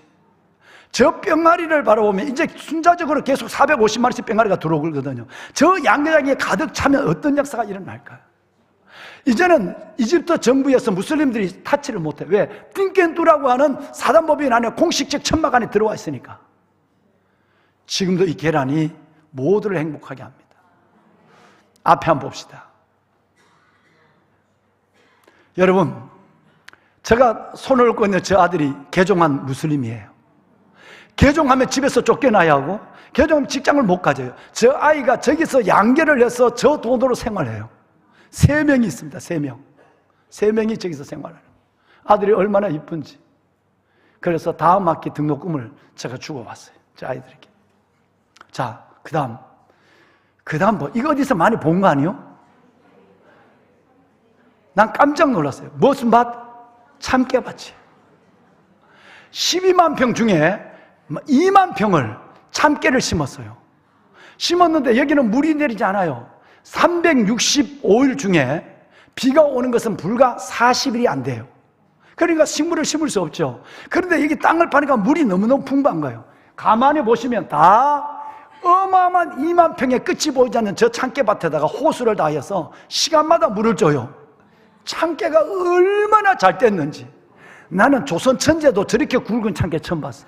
저 뿅아리를 바라보면 이제 순차적으로 계속 450마리씩 뿅아리가 들어오거든요. 저 양계장에 가득 차면 어떤 역사가 일어날까요? 이제는 이집트 정부에서 무슬림들이 타치를 못해. 왜? 띵켄두라고 하는 사단법인 안에 공식적 천막 안에 들어와 있으니까. 지금도 이 계란이 모두를 행복하게 합니다. 앞에 한번 봅시다. 여러분, 제가 손을 얹고 있는 저 아들이 개종한 무슬림이에요. 개종하면 집에서 쫓겨나야 하고 개종하면 직장을 못 가져요. 저 아이가 저기서 양계를 해서 저 돈으로 생활해요. 3명이 있습니다. 3명. 3명이 저기서 생활해요. 아들이 얼마나 이쁜지. 그래서 다음 학기 등록금을 제가 주고 왔어요. 저 아이들에게. 자, 그 다음 뭐, 이거 어디서 많이 본 거 아니요? 난 깜짝 놀랐어요. 무슨 밭? 참깨밭이에요. 12만 평 중에 2만 평을 참깨를 심었어요. 심었는데 여기는 물이 내리지 않아요. 365일 중에 비가 오는 것은 불과 40일이 안 돼요. 그러니까 식물을 심을 수 없죠. 그런데 여기 땅을 파니까 물이 너무너무 풍부한 거예요. 가만히 보시면 다 어마어마한 2만 평의 끝이 보이지 않는 저 참깨밭에다가 호수를 다해서 시간마다 물을 줘요. 참깨가 얼마나 잘 됐는지. 나는 조선 천재도 저렇게 굵은 참깨 처음 봤어.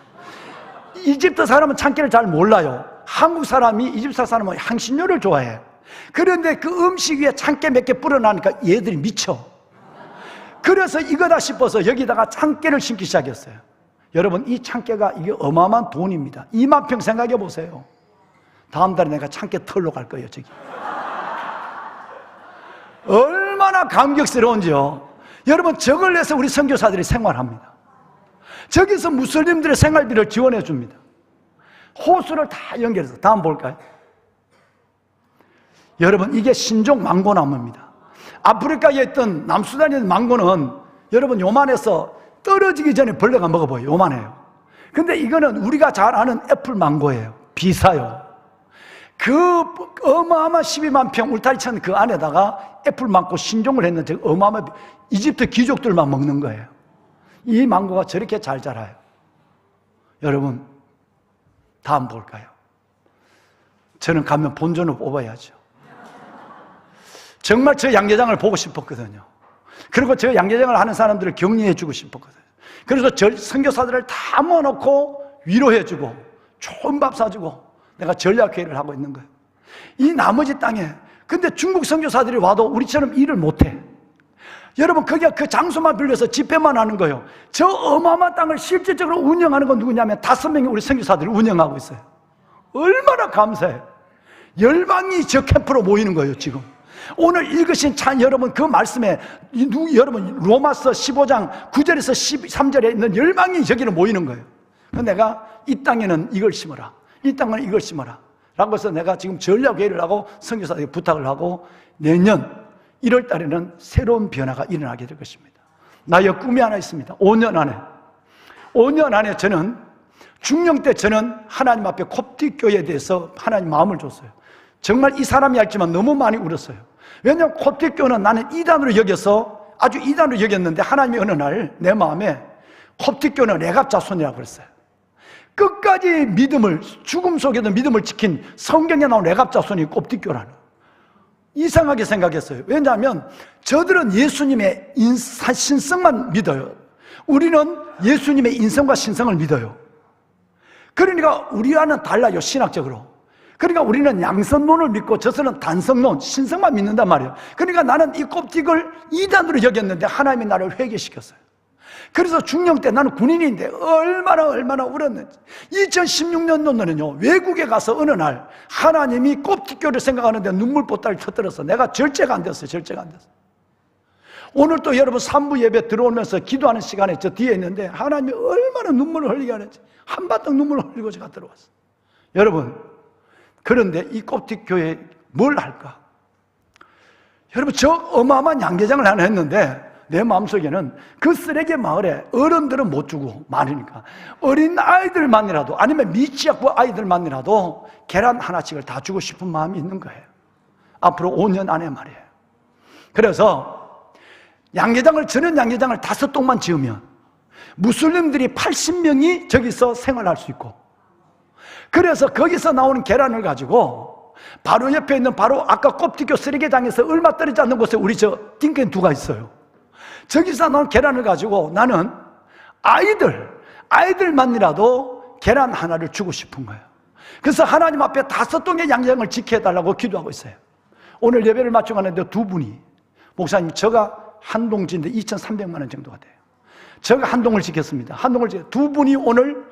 이집트 사람은 참깨를 잘 몰라요. 한국 사람이 이집트 사람은 향신료를 좋아해. 그런데 그 음식 위에 참깨 몇 개 뿌려놓으니까 얘들이 미쳐. 그래서 이거다 싶어서 여기다가 참깨를 심기 시작했어요. 여러분 이 참깨가 이게 어마어마한 돈입니다. 2만 평 생각해 보세요. 다음 달에 내가 참깨 털러 갈 거예요. 저기 얼마나 감격스러운지요. 여러분 저걸 내서 우리 선교사들이 생활합니다. 저기서 무슬림들의 생활비를 지원해 줍니다. 호수를 다 연결해서. 다음 볼까요? 여러분 이게 신종 망고나무입니다. 아프리카에 있던 남수단에 있는 망고는 여러분 요만해서 떨어지기 전에 벌레가 먹어봐요. 요만해요. 근데 이거는 우리가 잘 아는 애플 망고예요. 비싸요. 그 어마어마한 12만 평 울타리 천 그 안에다가 애플 망고 신종을 했는데 어마어마한 이집트 귀족들만 먹는 거예요. 이 망고가 저렇게 잘 자라요. 여러분 다음 볼까요? 저는 가면 본전을 뽑아야죠. 정말 저 양계장을 보고 싶었거든요. 그리고 저 양계장을 하는 사람들을 격려해 주고 싶었거든요. 그래서 선교사들을 다 모아놓고 위로해 주고 좋은 밥 사주고 내가 전략회의를 하고 있는 거예요. 이 나머지 땅에. 근데 중국 선교사들이 와도 우리처럼 일을 못해. 여러분, 거기가 그 장소만 빌려서 집회만 하는 거예요. 저 어마어마한 땅을 실질적으로 운영하는 건 누구냐면 5명의 우리 선교사들이 운영하고 있어요. 얼마나 감사해요. 열방이 저 캠프로 모이는 거예요, 지금. 오늘 읽으신 여러분 그 말씀에 여러분 로마서 15장 9절에서 13절에 있는 열방이 저기로 모이는 거예요. 그래서 내가 이 땅에는 이걸 심어라, 이 땅은 이걸 심어라 라고 해서 내가 지금 전략회의를 하고 선교사들에게 부탁을 하고 내년 1월 달에는 새로운 변화가 일어나게 될 것입니다. 나의 꿈이 하나 있습니다. 5년 안에 저는 중령 때 저는 하나님 앞에 콥틱교회에 대해서 하나님 마음을 줬어요. 정말 이 사람이 알지만 너무 많이 울었어요. 왜냐하면 콥틱교는 나는 이단으로 여겨서 아주 이단으로 여겼는데 하나님이 어느 날 내 마음에 콥틱교는 레갑 자손이라고 그랬어요. 끝까지 믿음을, 죽음 속에도 믿음을 지킨 성경에 나온 레갑 자손이 콥틱교라는. 이상하게 생각했어요. 왜냐하면 저들은 예수님의 신성만 믿어요. 우리는 예수님의 인성과 신성을 믿어요. 그러니까 우리와는 달라요, 신학적으로. 그러니까 우리는 양성론을 믿고 저들은 단성론, 신성만 믿는단 말이에요. 그러니까 나는 이 콥틱을 이단으로 여겼는데 하나님이 나를 회개시켰어요. 그래서 중령 때 나는 군인인데 얼마나 울었는지. 2016년도에는요, 외국에 가서 어느 날 하나님이 콥틱교를 생각하는데 눈물 보따리 터뜨려서 내가 절제가 안 됐어요. 오늘 또 여러분 3부 예배 들어오면서 기도하는 시간에 저 뒤에 있는데 하나님이 얼마나 눈물을 흘리게 하는지 한바탕 눈물을 흘리고 제가 들어왔어요. 여러분, 그런데 이 콥틱교회 뭘 할까? 여러분, 저 어마어마한 양계장을 하나 했는데 내 마음속에는 그 쓰레기 마을에 어른들은 못 주고 많으니까 어린 아이들만이라도 아니면 미취학부 아이들만이라도 계란 하나씩을 다 주고 싶은 마음이 있는 거예요. 앞으로 5년 안에 말이에요. 그래서 저는 양계장을 5동만 지으면 무슬림들이 80명이 저기서 생활할 수 있고, 그래서 거기서 나오는 계란을 가지고 바로 옆에 있는 바로 아까 콥틱교 쓰레기장에서 얼마 떨어지지 않는 곳에 우리 저 띵켄두가 있어요. 저기서 나온 계란을 가지고 나는 아이들만이라도 계란 하나를 주고 싶은 거예요. 그래서 하나님 앞에 5동의 양계장을 지켜달라고 기도하고 있어요. 오늘 예배를 마치고 가는데 2분이 목사님, 저가 한 동지인데 2,300만 원 정도가 돼요. 제가 한 동을 지켰습니다. 한 동을 지켰어요. 2분이 오늘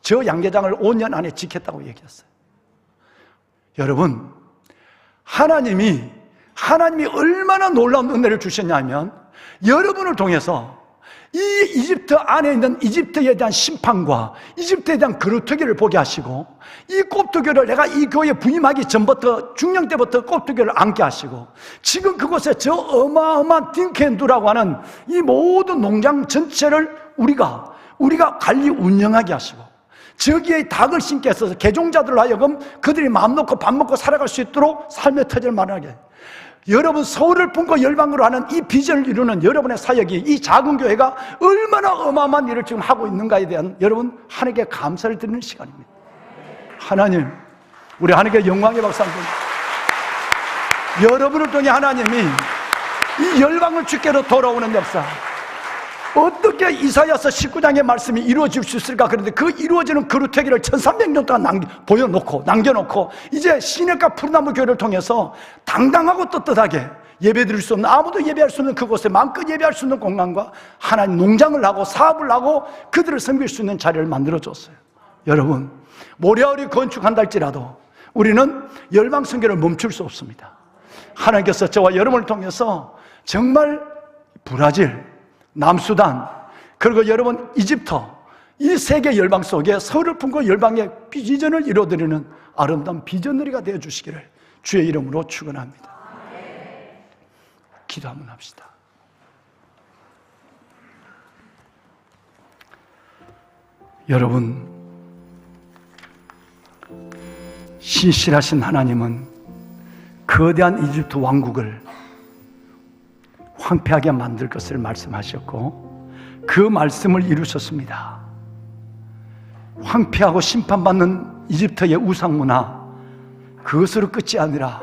저 양계장을 5년 안에 지켰다고 얘기했어요. 여러분, 하나님이 얼마나 놀라운 은혜를 주셨냐면 여러분을 통해서 이 이집트 안에 있는 이집트에 대한 심판과 이집트에 대한 그루터기를 보게 하시고, 이 콥틱교를 내가 이 교회에 부임하기 전부터 중령 때부터 콥틱교를 앉게 하시고, 지금 그곳에 저 어마어마한 띵켄두라고 하는 이 모든 농장 전체를 우리가 관리 운영하게 하시고, 저기에 닭을 심게 해서 개종자들로 하여금 그들이 마음 놓고 밥 먹고 살아갈 수 있도록 삶의 터전을 마련하게, 여러분 서울을 품고 열방으로 하는 이 비전을 이루는 여러분의 사역이, 이 작은 교회가 얼마나 어마어마한 일을 지금 하고 있는가에 대한 여러분 하나님께 감사를 드리는 시간입니다. 하나님, 우리 하나님께 영광의 박수 한번. 여러분을 통해 하나님이 이 열방을 주께로 돌아오는 역사, 어떻게 이사야서 19장의 말씀이 이루어질 수 있을까? 그런데 그 이루어지는 그루터기를 1300년 동안 남겨놓고 이제 시냇가 푸르나무 교회를 통해서 당당하고 떳떳하게 예배드릴 수 없는, 아무도 예배할 수 없는 그곳에 마음껏 예배할 수 있는 공간과 하나님 농장을 하고 사업을 하고 그들을 섬길 수 있는 자리를 만들어줬어요. 여러분, 모래알이 건축한다 할지라도 우리는 열방 선교를 멈출 수 없습니다. 하나님께서 저와 여러분을 통해서 정말 브라질, 남수단, 그리고 여러분 이집트, 이 세계 열방 속에 서울을 품고 열방의 비전을 이루어드리는 아름다운 비전너리가 되어주시기를 주의 이름으로 축원합니다. 기도 한번 합시다. 여러분, 신실하신 하나님은 거대한 이집트 왕국을 황폐하게 만들 것을 말씀하셨고 그 말씀을 이루셨습니다. 황폐하고 심판받는 이집트의 우상문화, 그것으로 끝이 아니라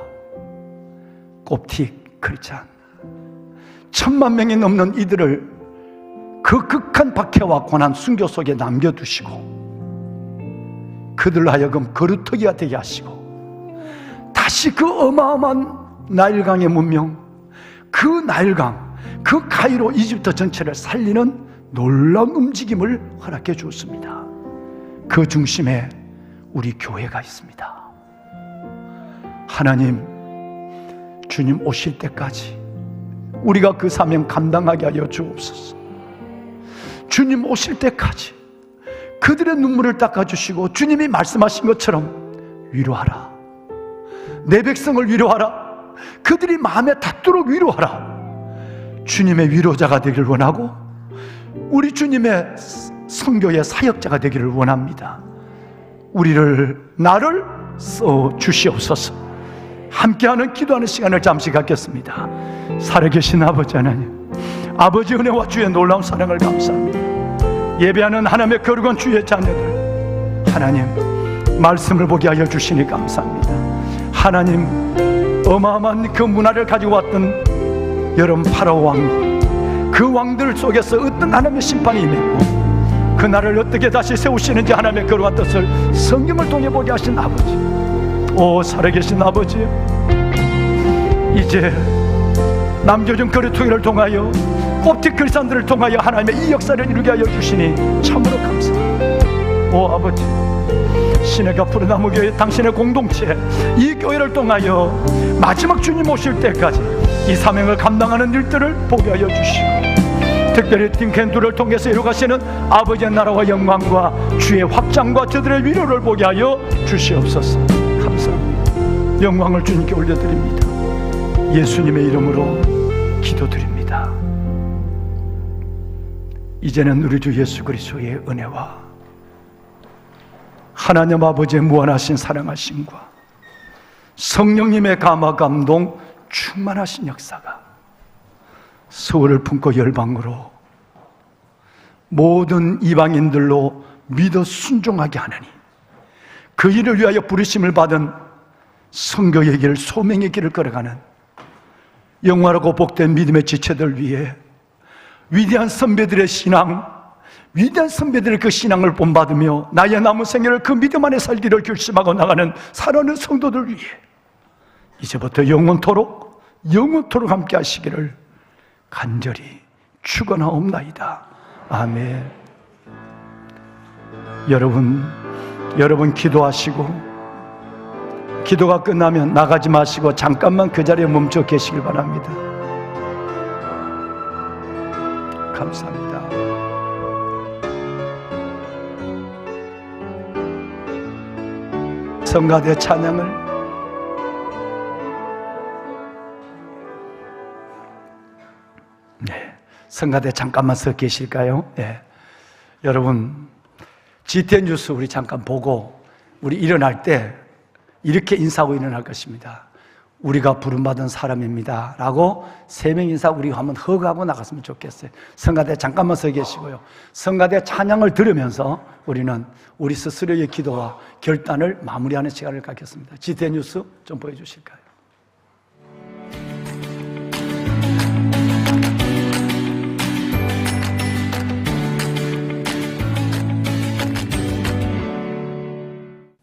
꼽틱 크리스찬 10,000명이 넘는 이들을 그 극한 박해와 고난 순교 속에 남겨두시고 그들로 하여금 거루터기가 되게 하시고 다시 그 어마어마한 나일강의 문명, 그 나일강, 그 카이로 이집트 전체를 살리는 놀라운 움직임을 허락해 주었습니다. 그 중심에 우리 교회가 있습니다. 하나님, 주님 오실 때까지 우리가 그 사명 감당하게 하여 주옵소서. 주님 오실 때까지 그들의 눈물을 닦아주시고 주님이 말씀하신 것처럼 위로하라. 내 백성을 위로하라. 그들이 마음에 닿도록 위로하라. 주님의 위로자가 되기를 원하고 우리 주님의 선교의 사역자가 되기를 원합니다. 나를 써 주시옵소서. 함께하는 기도하는 시간을 잠시 갖겠습니다. 살아계신 아버지 하나님, 아버지 은혜와 주의 놀라운 사랑을 감사합니다. 예배하는 하나님의 거룩한 주의 자녀들, 하나님 말씀을 보게 하여 주시니 감사합니다. 하나님, 어마어마한 그 문화를 가지고 왔던 여러분 파라오 왕, 그 왕들 속에서 어떤 하나님의 심판이 임했고 그 나라를 어떻게 다시 세우시는지 하나님의 거룩한 뜻을 성경을 통해 보게 하신 아버지, 오 살아계신 아버지, 이제 남겨진 거루터기를 통하여 꼽틱 크리스찬들을 통하여 하나님의 이 역사를 이루게 하여 주시니 참으로 감사합니다. 오 아버지, 시내가 푸르나무 교회 당신의 공동체, 이 교회를 통하여 마지막 주님 오실 때까지 이 사명을 감당하는 일들을 보게 하여 주시고 특별히 팀캔두를 통해서 이루가시는 아버지의 나라와 영광과 주의 확장과 저들의 위로를 보게 하여 주시옵소서. 감사합니다. 영광을 주님께 올려드립니다. 예수님의 이름으로 기도드립니다. 이제는 우리 주 예수 그리스도의 은혜와 하나님 아버지의 무한하신 사랑하심과 성령님의 감화 감동 충만하신 역사가 서울을 품고 열방으로 모든 이방인들로 믿어 순종하게 하나니 그 일을 위하여 부르심을 받은 선교의 길, 소명의 길을 걸어가는 영화롭고 복된 믿음의 지체들 위해 위대한 선배들의 신앙, 위대한 선배들의 그 신앙을 본받으며 나의 남은 생애를 그 믿음 안에 살기를 결심하고 나가는 사랑하는 성도들 위해 이제부터 영원토록 함께 하시기를 간절히 축원하옵나이다. 아멘. 여러분 기도하시고 기도가 끝나면 나가지 마시고 잠깐만 그 자리에 멈춰 계시길 바랍니다. 감사합니다. 성가대 찬양을 성가대 잠깐만 서 계실까요? 네. 여러분 GTN 뉴스 우리 잠깐 보고 우리 일어날 때 이렇게 인사하고 일어날 것입니다. 우리가 부름받은 사람입니다 라고 3명 인사 우리가 한번 허그하고 나갔으면 좋겠어요. 성가대 잠깐만 서 계시고요. 성가대 찬양을 들으면서 우리는 우리 스스로의 기도와 결단을 마무리하는 시간을 갖겠습니다. GTN 뉴스 좀 보여주실까요?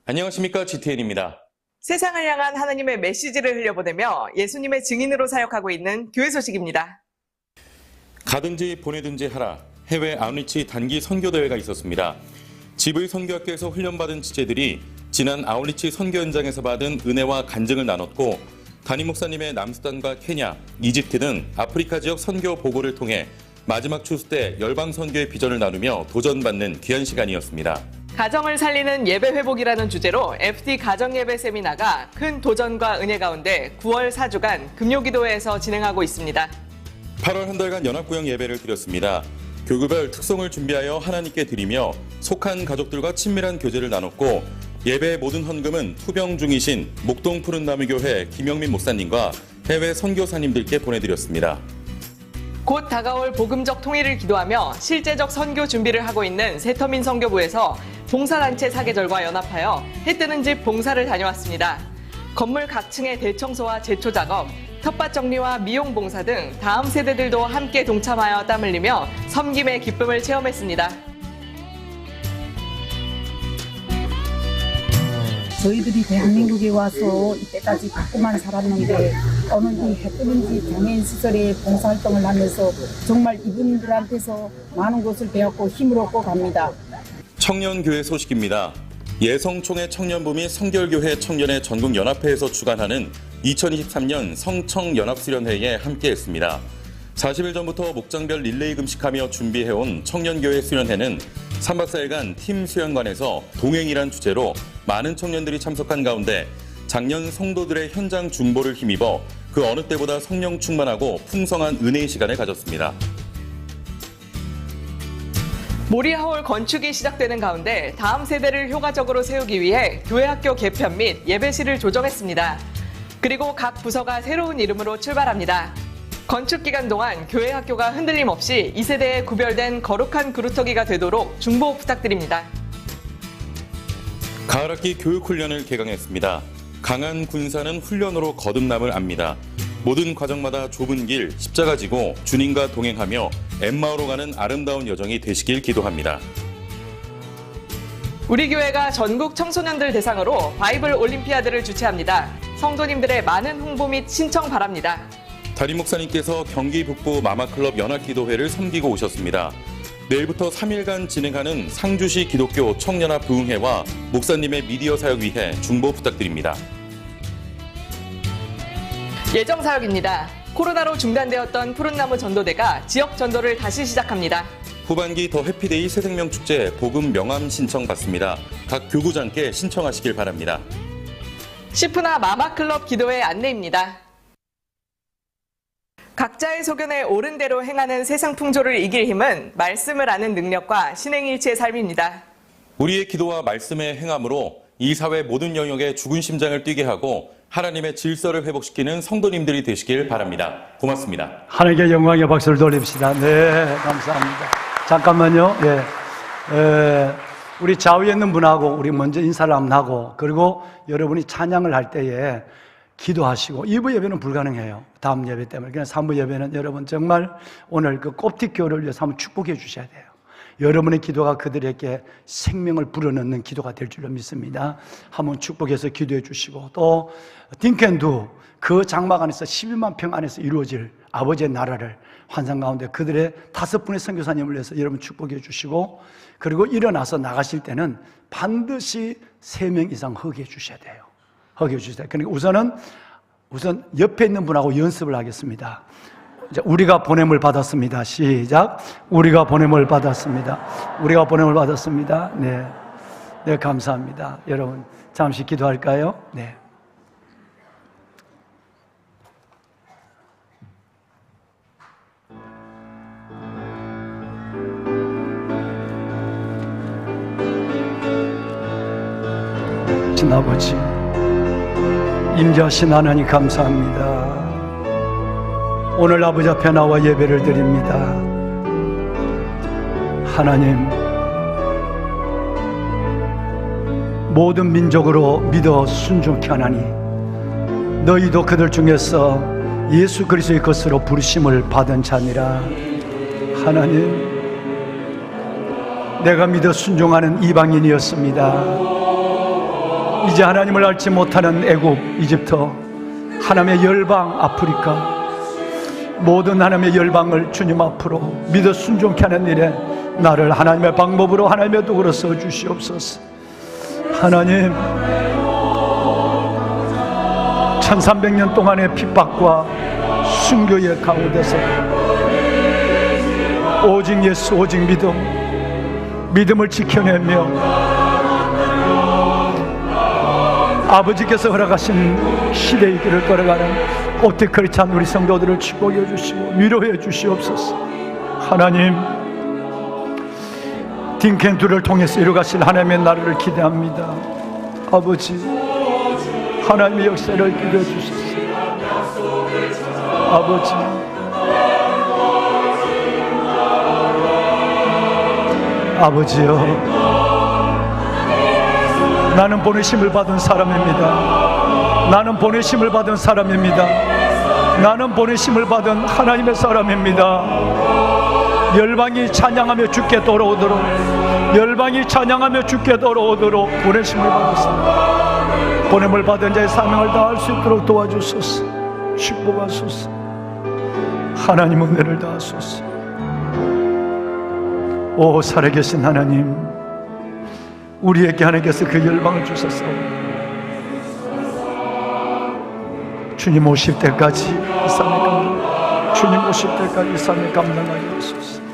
안녕하십니까, GTN입니다. 세상을 향한 하나님의 메시지를 흘려보내며 예수님의 증인으로 사역하고 있는 교회 소식입니다. 가든지 보내든지 하라. 해외 아웃리치 단기 선교대회가 있었습니다. 지브이 선교학교에서 훈련받은 지체들이 지난 아웃리치 선교 현장에서 받은 은혜와 간증을 나눴고 담임 목사님의 남수단과 케냐, 이집트 등 아프리카 지역 선교 보고를 통해 마지막 추수 때 열방 선교의 비전을 나누며 도전받는 귀한 시간이었습니다. 가정을 살리는 예배 회복이라는 주제로 FT 가정예배 세미나가 큰 도전과 은혜 가운데 9월 4주간 금요기도회에서 진행하고 있습니다. 8월 한 달간 연합구역 예배를 드렸습니다. 교구별 특성을 준비하여 하나님께 드리며 속한 가족들과 친밀한 교제를 나눴고 예배의 모든 헌금은 투병 중이신 목동 푸른나무교회 김영민 목사님과 해외 선교사님들께 보내드렸습니다. 곧 다가올 복음적 통일을 기도하며 실제적 선교 준비를 하고 있는 새터민 선교부에서 봉사단체 사계절과 연합하여 해뜨는 집 봉사를 다녀왔습니다. 건물 각 층의 대청소와 제초 작업, 텃밭 정리와 미용 봉사 등 다음 세대들도 함께 동참하여 땀 흘리며 섬김의 기쁨을 체험했습니다. 저희들이 대한민국에 와서 이때까지 바쁘만 살았는데 어느 이 해뜨는지 장애인 시설에 봉사활동을 하면서 정말 이분들한테서 많은 것을 배웠고 힘을 얻고 갑니다. 청년교회 소식입니다. 예성총회 청년부 및 성결교회 청년의 전국연합회에서 주관하는 2023년 성청연합수련회에 함께했습니다. 40일 전부터 목장별 릴레이 금식하며 준비해온 청년교회 수련회는 3박 4일간 팀 수련관에서 동행이란 주제로 많은 청년들이 참석한 가운데 작년 성도들의 현장 중보를 힘입어 그 어느 때보다 성령 충만하고 풍성한 은혜의 시간을 가졌습니다. 모리하울 건축이 시작되는 가운데 다음 세대를 효과적으로 세우기 위해 교회학교 개편 및 예배실을 조정했습니다. 그리고 각 부서가 새로운 이름으로 출발합니다. 건축 기간 동안 교회학교가 흔들림 없이 2세대에 구별된 거룩한 그루터기가 되도록 중보 부탁드립니다. 가을학기 교육훈련을 개강했습니다. 강한 군사는 훈련으로 거듭남을 압니다. 모든 과정마다 좁은 길, 십자가 지고 주님과 동행하며 엠마오로 가는 아름다운 여정이 되시길 기도합니다. 우리 교회가 전국 청소년들 대상으로 바이블 올림피아드를 주최합니다. 성도님들의 많은 홍보 및 신청 바랍니다. 담임 목사님께서 경기 북부 마마클럽 연합기도회를 섬기고 오셨습니다. 내일부터 3일간 진행하는 상주시 기독교 청년합 부흥회와 목사님의 미디어 사역 위해 중보 부탁드립니다. 예정 사역입니다. 코로나로 중단되었던 푸른나무 전도대가 지역 전도를 다시 시작합니다. 후반기 더 해피데이 새생명축제 복음 명함 신청 받습니다. 각 교구장께 신청하시길 바랍니다. 시프나 마마클럽 기도회 안내입니다. 각자의 소견에 옳은 대로 행하는 세상 풍조를 이길 힘은 말씀을 아는 능력과 신행일치의 삶입니다. 우리의 기도와 말씀의 행함으로 이 사회 모든 영역에 죽은 심장을 뛰게 하고 하나님의 질서를 회복시키는 성도님들이 되시길 바랍니다. 고맙습니다. 하나님께 영광의 박수를 돌립시다. 네, 감사합니다. 잠깐만요. 우리 좌우에 있는 분하고 우리 먼저 인사를 한번 하고, 그리고 여러분이 찬양을 할 때에 기도하시고, 2부 예배는 불가능해요. 다음 예배 때문에. 그냥 3부 예배는 여러분 정말 오늘 그 꼽티교를 위해서 한번 축복해 주셔야 돼요. 여러분의 기도가 그들에게 생명을 불어넣는 기도가 될 줄로 믿습니다. 한번 축복해서 기도해 주시고, 또 딩켄두 그 장막 안에서 11만 평 안에서 이루어질 아버지의 나라를 환상 가운데 그들의 5분의 선교사님을 위해서 여러분 축복해 주시고, 그리고 일어나서 나가실 때는 반드시 3명 이상 허기해 주셔야 돼요. 허기해 주셔야 돼요. 그러니까 우선 옆에 있는 분하고 연습을 하겠습니다. 이제 우리가 보냄을 받았습니다. 시작. 우리가 보냄을 받았습니다. 우리가 보냄을 받았습니다. 네. 네, 감사합니다. 여러분, 잠시 기도할까요? 네. 신 아버지, 임자신 하나님 감사합니다. 오늘 아버지 앞에 나와 예배를 드립니다. 하나님, 모든 민족으로 믿어 순종케 하나니 너희도 그들 중에서 예수 그리스도의 것으로 부르심을 받은 자니라. 하나님, 내가 믿어 순종하는 이방인이었습니다. 이제 하나님을 알지 못하는 애굽, 이집트, 하나님의 열방, 아프리카, 모든 하나님의 열방을 주님 앞으로 믿어 순종케 하는 일에 나를 하나님의 방법으로, 하나님의 도구로 써주시옵소서. 하나님, 1300년 동안의 핍박과 순교의 가운데서 오직 예수, 오직 믿음을 지켜내며 아버지께서 허락하신 시대의 길을 걸어가는 오티컬이 찬 우리 성도들을 축복해 주시고 위로해 주시옵소서. 하나님, 딩켄두를 통해서 이루가실 하나님의 나라를 기대합니다. 아버지, 하나님의 역사를 기도해 주소서. 아버지, 아버지여, 나는 보내심을 받은 사람입니다. 나는 보내심을 받은 사람입니다. 나는 보내심을 받은 하나님의 사람입니다. 열방이 찬양하며 주께 돌아오도록, 열방이 찬양하며 주께 돌아오도록 보내심을 받았습니다. 보냄을 받은 자의 사명을 다할 수 있도록 도와주소서. 축복하소서. 하나님 은혜를 다하소서. 오 살아계신 하나님, 우리에게 하나님께서 그 열방을 주셨사오니 주님 오실 때까지 이 삶을 감당, 주님 오실 때까지 이 삶을 감당하게 하소서.